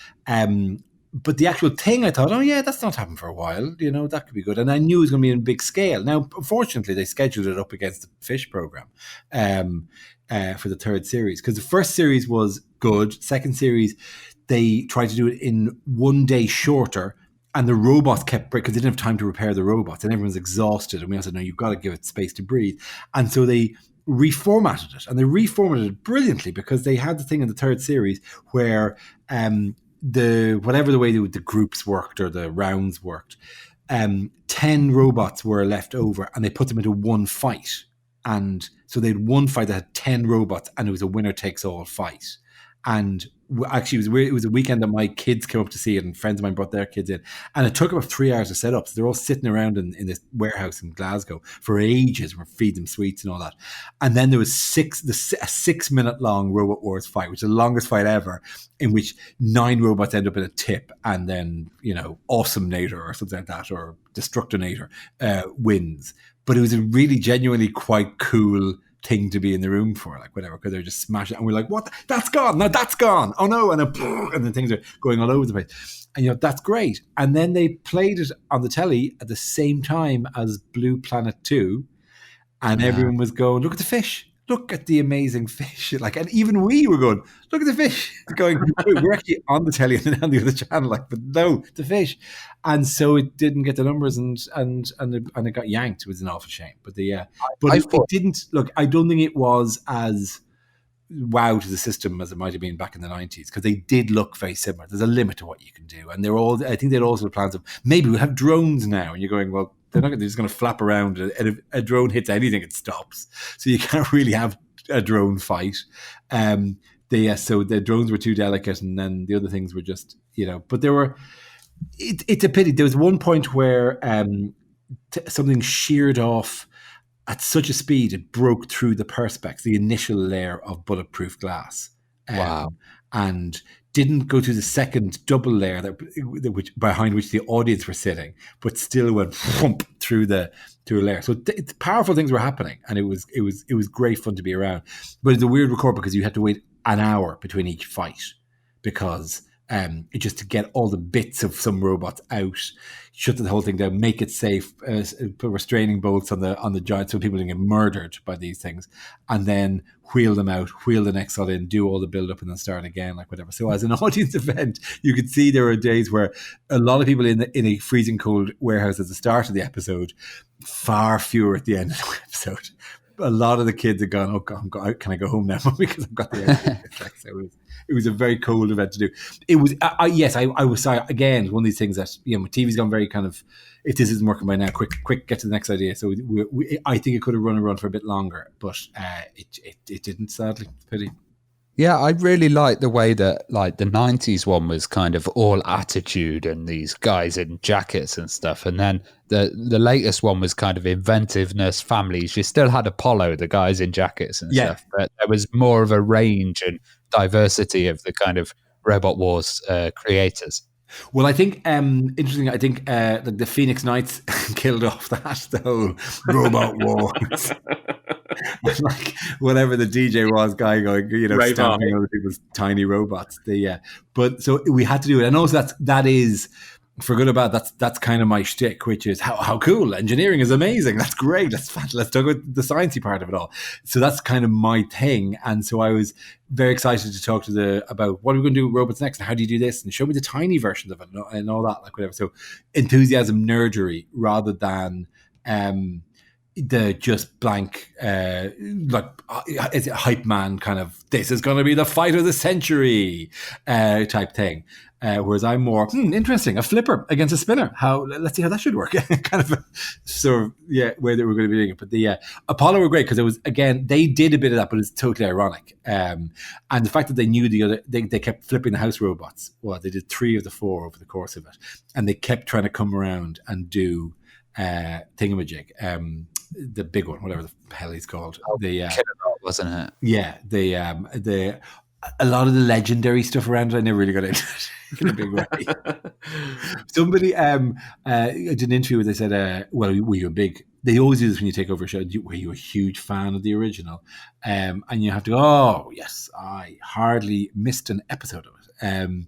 But the actual thing, I thought, oh yeah, that's not happened for a while. You know, that could be good. And I knew it was going to be on a big scale. Now, unfortunately, they scheduled it up against the Fish program for the 3rd series, because the first series was good. Second series, they tried to do it in 1 day shorter, and the robots kept breaking because they didn't have time to repair the robots, and everyone's exhausted. And we also know you've got to give it space to breathe. And so they reformatted it, and they reformatted it brilliantly, because they had the thing in the 3rd series where whatever the way the groups worked or the rounds worked, 10 robots were left over, and they put them into one fight. And so they had one fight that had 10 robots, and it was a winner takes all fight. And actually, it was a weekend that my kids came up to see it, and friends of mine brought their kids in, and it took about 3 hours to set up. So they're all sitting around in this warehouse in Glasgow for ages. We're feeding them sweets and all that. And then there was a 6-minute long Robot Wars fight, which is the longest fight ever, in which 9 robots end up in a tip, and then, you know, Awesome-nator or something like that, or Destructonator wins. But it was a really genuinely quite cool thing to be in the room for, like, whatever, because they're just smashing it, and we're like, what? That's gone. No, that's gone. Oh no. And then things are going all over the place. And, you know, that's great. And then they played it on the telly at the same time as Blue Planet 2. And everyone was going, look at the fish. Look at the amazing fish. Like, and even we were going, look at the fish. Going, we're actually on the telly and then on the other channel, like, but no, the fish. And so it didn't get the numbers, and it got yanked. It was an awful shame. But it didn't look. I don't think it was as wow to the system as it might have been back in the 90s, because they did look very similar. There's a limit to what you can do, and I think they'd also plans of maybe we'll have drones now, and you're going, well, they're just going to flap around, and if a drone hits anything, it stops. So you can't really have a drone fight. So the drones were too delicate, and then the other things were just, you know. But there were. It's a pity. There was one point where something sheared off at such a speed it broke through the perspex, the initial layer of bulletproof glass. Wow. And didn't go through the second double layer behind which the audience were sitting, but still went through a layer. So powerful things were happening, and it was great fun to be around. But it's a weird record because you had to wait an hour between each fight, because just to get all the bits of some robots out, shut the whole thing down, make it safe, put restraining bolts on the giant so people didn't get murdered by these things, and then wheel them out, wheel the next lot in, do all the build up, and then start again, like whatever. So as an audience event, you could see there were days where a lot of people in a freezing cold warehouse at the start of the episode, far fewer at the end of the episode. A lot of the kids had gone, oh God, can I go home now? Because I've got the so It was a very cold event to do. It was, yes, I was sorry. Again, one of these things that, my TV's gone very kind of, if this isn't working by now, quick, get to the next idea. So I think it could have run for a bit longer, but it didn't, sadly. Pity. Yeah, I really like the way that like the 90s one was kind of all attitude and these guys in jackets and stuff. And then the latest one was kind of inventiveness, families. You still had Apollo, the guys in jackets and stuff, but there was more of a range and diversity of the kind of Robot Wars creators. Well, I think interesting. I think the Phoenix Knights killed off the whole Robot Wars. Like whatever the DJ was, guy going, stamping over people's tiny robots. But so we had to do it, and also that is, for good or bad, that's kind of my shtick, which is how cool engineering is amazing. That's great. That's fun. Let's talk about the sciencey part of it all. So that's kind of my thing, and so I was very excited to talk about what are we going to do with robots next, and how do you do this, and show me the tiny versions of it and all that, like whatever. So enthusiasm, nerdery, rather than the just blank it's a hype man kind of, this is going to be the fight of the century type thing, whereas I'm more interesting, a flipper against a spinner, let's see how that should work. Kind of sort of way that we're going to be doing it. But the Apollo were great because it was, again, they did a bit of that, but it's totally ironic, and the fact that they knew they kept flipping the house robots. Well, they did 3 of the 4 over the course of it, and they kept trying to come around and do thingamajig, the big one, whatever the hell he's called. Wasn't it? Yeah, a lot of the legendary stuff around it, I never really got into it in a big way. Somebody I did an interview where they said, well, were you a big, they always do this when you take over a show, were you a huge fan of the original? And you have to go, oh yes, I hardly missed an episode of it. And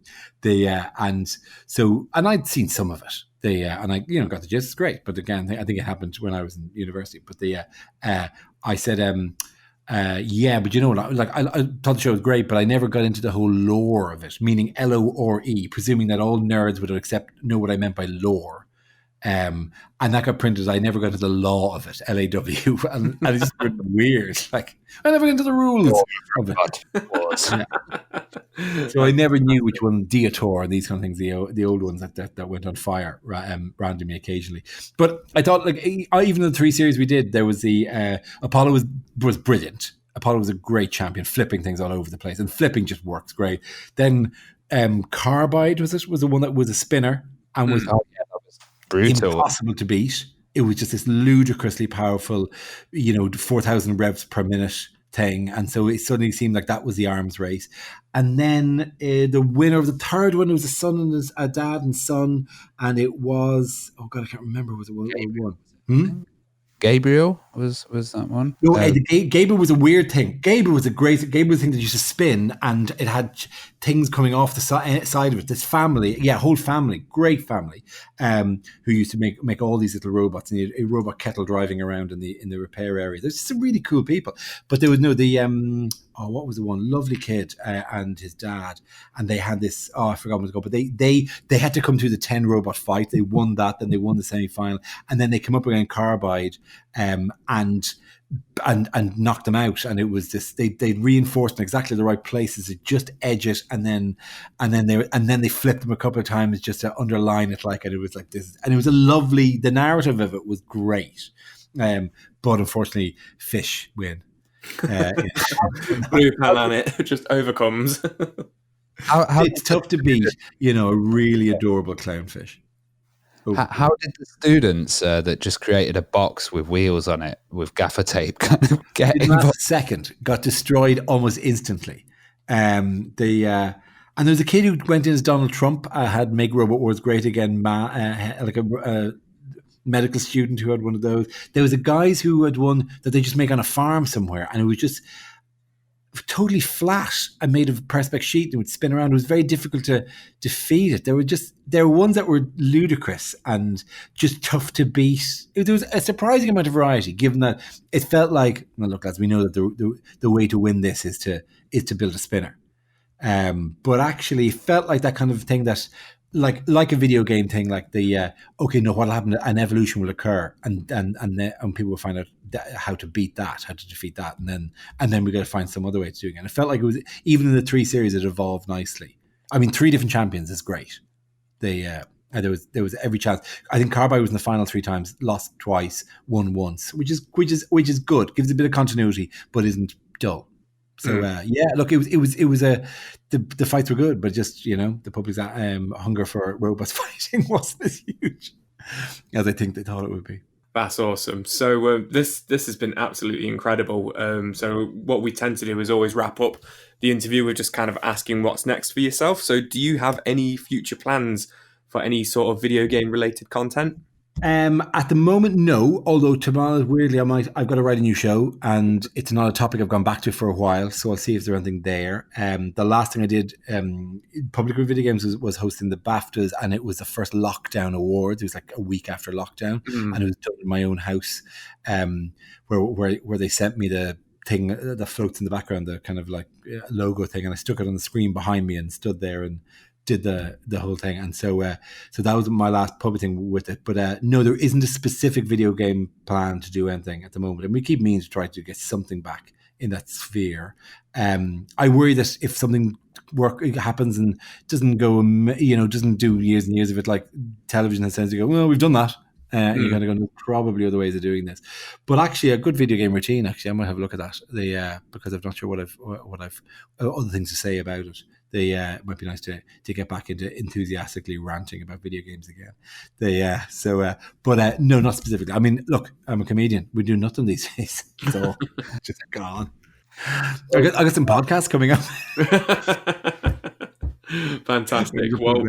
I'd seen some of it. And I got the gist. It's great, but again, I think it happened when I was in university. But I said, but you know what? Like I thought the show was great, but I never got into the whole lore of it. Meaning LORE, presuming that all nerds would know what I meant by lore. And that got printed. I never got into the law of it, LAW, and it's just weird. Like I never got into the rules of it. So I never knew which one, Dietor and these kind of things, the old ones that went on fire randomly occasionally. But I thought, like, even the 3 series we did, there was the Apollo was brilliant. Apollo was a great champion, flipping things all over the place, and flipping just works great. Then Carbide was the one that was a spinner and was brutal, impossible to beat. It was just this ludicrously powerful, 4,000 revs per minute thing, and so it suddenly seemed like that was the arms race. And then the winner of the third one was a dad and son, and it was, oh god, I can't remember. Was it one? Gabriel was that one? No, Gabriel was a weird thing. Gabriel was a thing that used to spin, and it had things coming off the side of it. This family, whole family, great family, who used to make all these little robots, and a robot kettle driving around in the repair area. There's some really cool people, but there was what was the one? Lovely kid and his dad, and they had this. Oh, I forgot what it was called, but they had to come through the 10 robot fight. They won that, then they won the semi-final, and then they come up against Carbide, and knocked them out. And it was this, they reinforced in exactly the right places to just edge it, and then they flipped them a couple of times just to underline it, like, and it was like this, and it was the narrative of it was great, but unfortunately fish win. Blue Planet just overcomes. It's tough to beat, a really adorable clownfish. How did the students that just created a box with wheels on it with gaffer tape kind of get involved? Second, got destroyed almost instantly. And there was a kid who went in as Donald Trump, had Make Robot Wars Great Again, like a medical student who had one of those. There was a guys who had one that they just make on a farm somewhere, and it was just totally flat and made of a perspex sheet and would spin around. It was very difficult to defeat it. There were ones that were ludicrous and just tough to beat. There was a surprising amount of variety, given that it felt like, well, look, lads, we know that the way to win this is to build a spinner. But actually it felt like that kind of thing that like a video game thing, like the okay, no, what'll happen? An evolution will occur, and people will find out how to beat that, how to defeat that, and then we got to find some other way to do it. And it felt like it was, even in the 3 series, it evolved nicely. I mean, 3 different champions is great. There was every chance. I think Carbide was in the final 3 times, lost twice, won once, which is good. Gives a bit of continuity, but isn't dull. So look, the fights were good, but just, the public's hunger for robust fighting wasn't as huge as I think they thought it would be. That's awesome. So this has been absolutely incredible. So what we tend to do is always wrap up the interview with just kind of asking what's next for yourself. So do you have any future plans for any sort of video game related content? At the moment, no. Although tomorrow, weirdly, I've got to write a new show, and it's not a topic I've gone back to for a while. So I'll see if there's anything there. The last thing I did, publicly video games, was hosting the BAFTAs, and it was the first lockdown awards. It was like a week after lockdown, and it was done in my own house, where they sent me the thing that floats in the background, the kind of like logo thing, and I stuck it on the screen behind me and stood there and did the whole thing. And so that was my last public thing with it. But no, there isn't a specific video game plan to do anything at the moment, and we keep meaning to try to get something back in that sphere. I worry that if something happens and doesn't go, doesn't do years and years of it, like television has tends to go, well, we've done that. You're going to go, there's probably other ways of doing this. But actually, a good video game routine, I might have a look at that. Because I'm not sure what I've other things to say about it. It might be nice to get back into enthusiastically ranting about video games again. But no, not specifically. I mean, look, I'm a comedian. We do nothing these days. So just gone. I got some podcasts coming up. Fantastic. Well,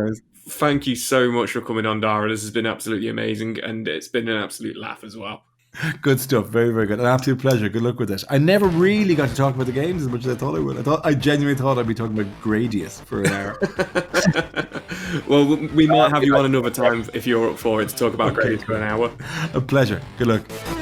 thank you so much for coming on, Dara. This has been absolutely amazing, and it's been an absolute laugh as well. Good stuff. Very, very good. An absolute pleasure. Good luck with it. I never really got to talk about the games as much as I thought I would. I genuinely thought I'd be talking about Gradius for an hour. Well, we might have you on another time if you're up for it to talk about Gradius for an hour. A pleasure. Good luck.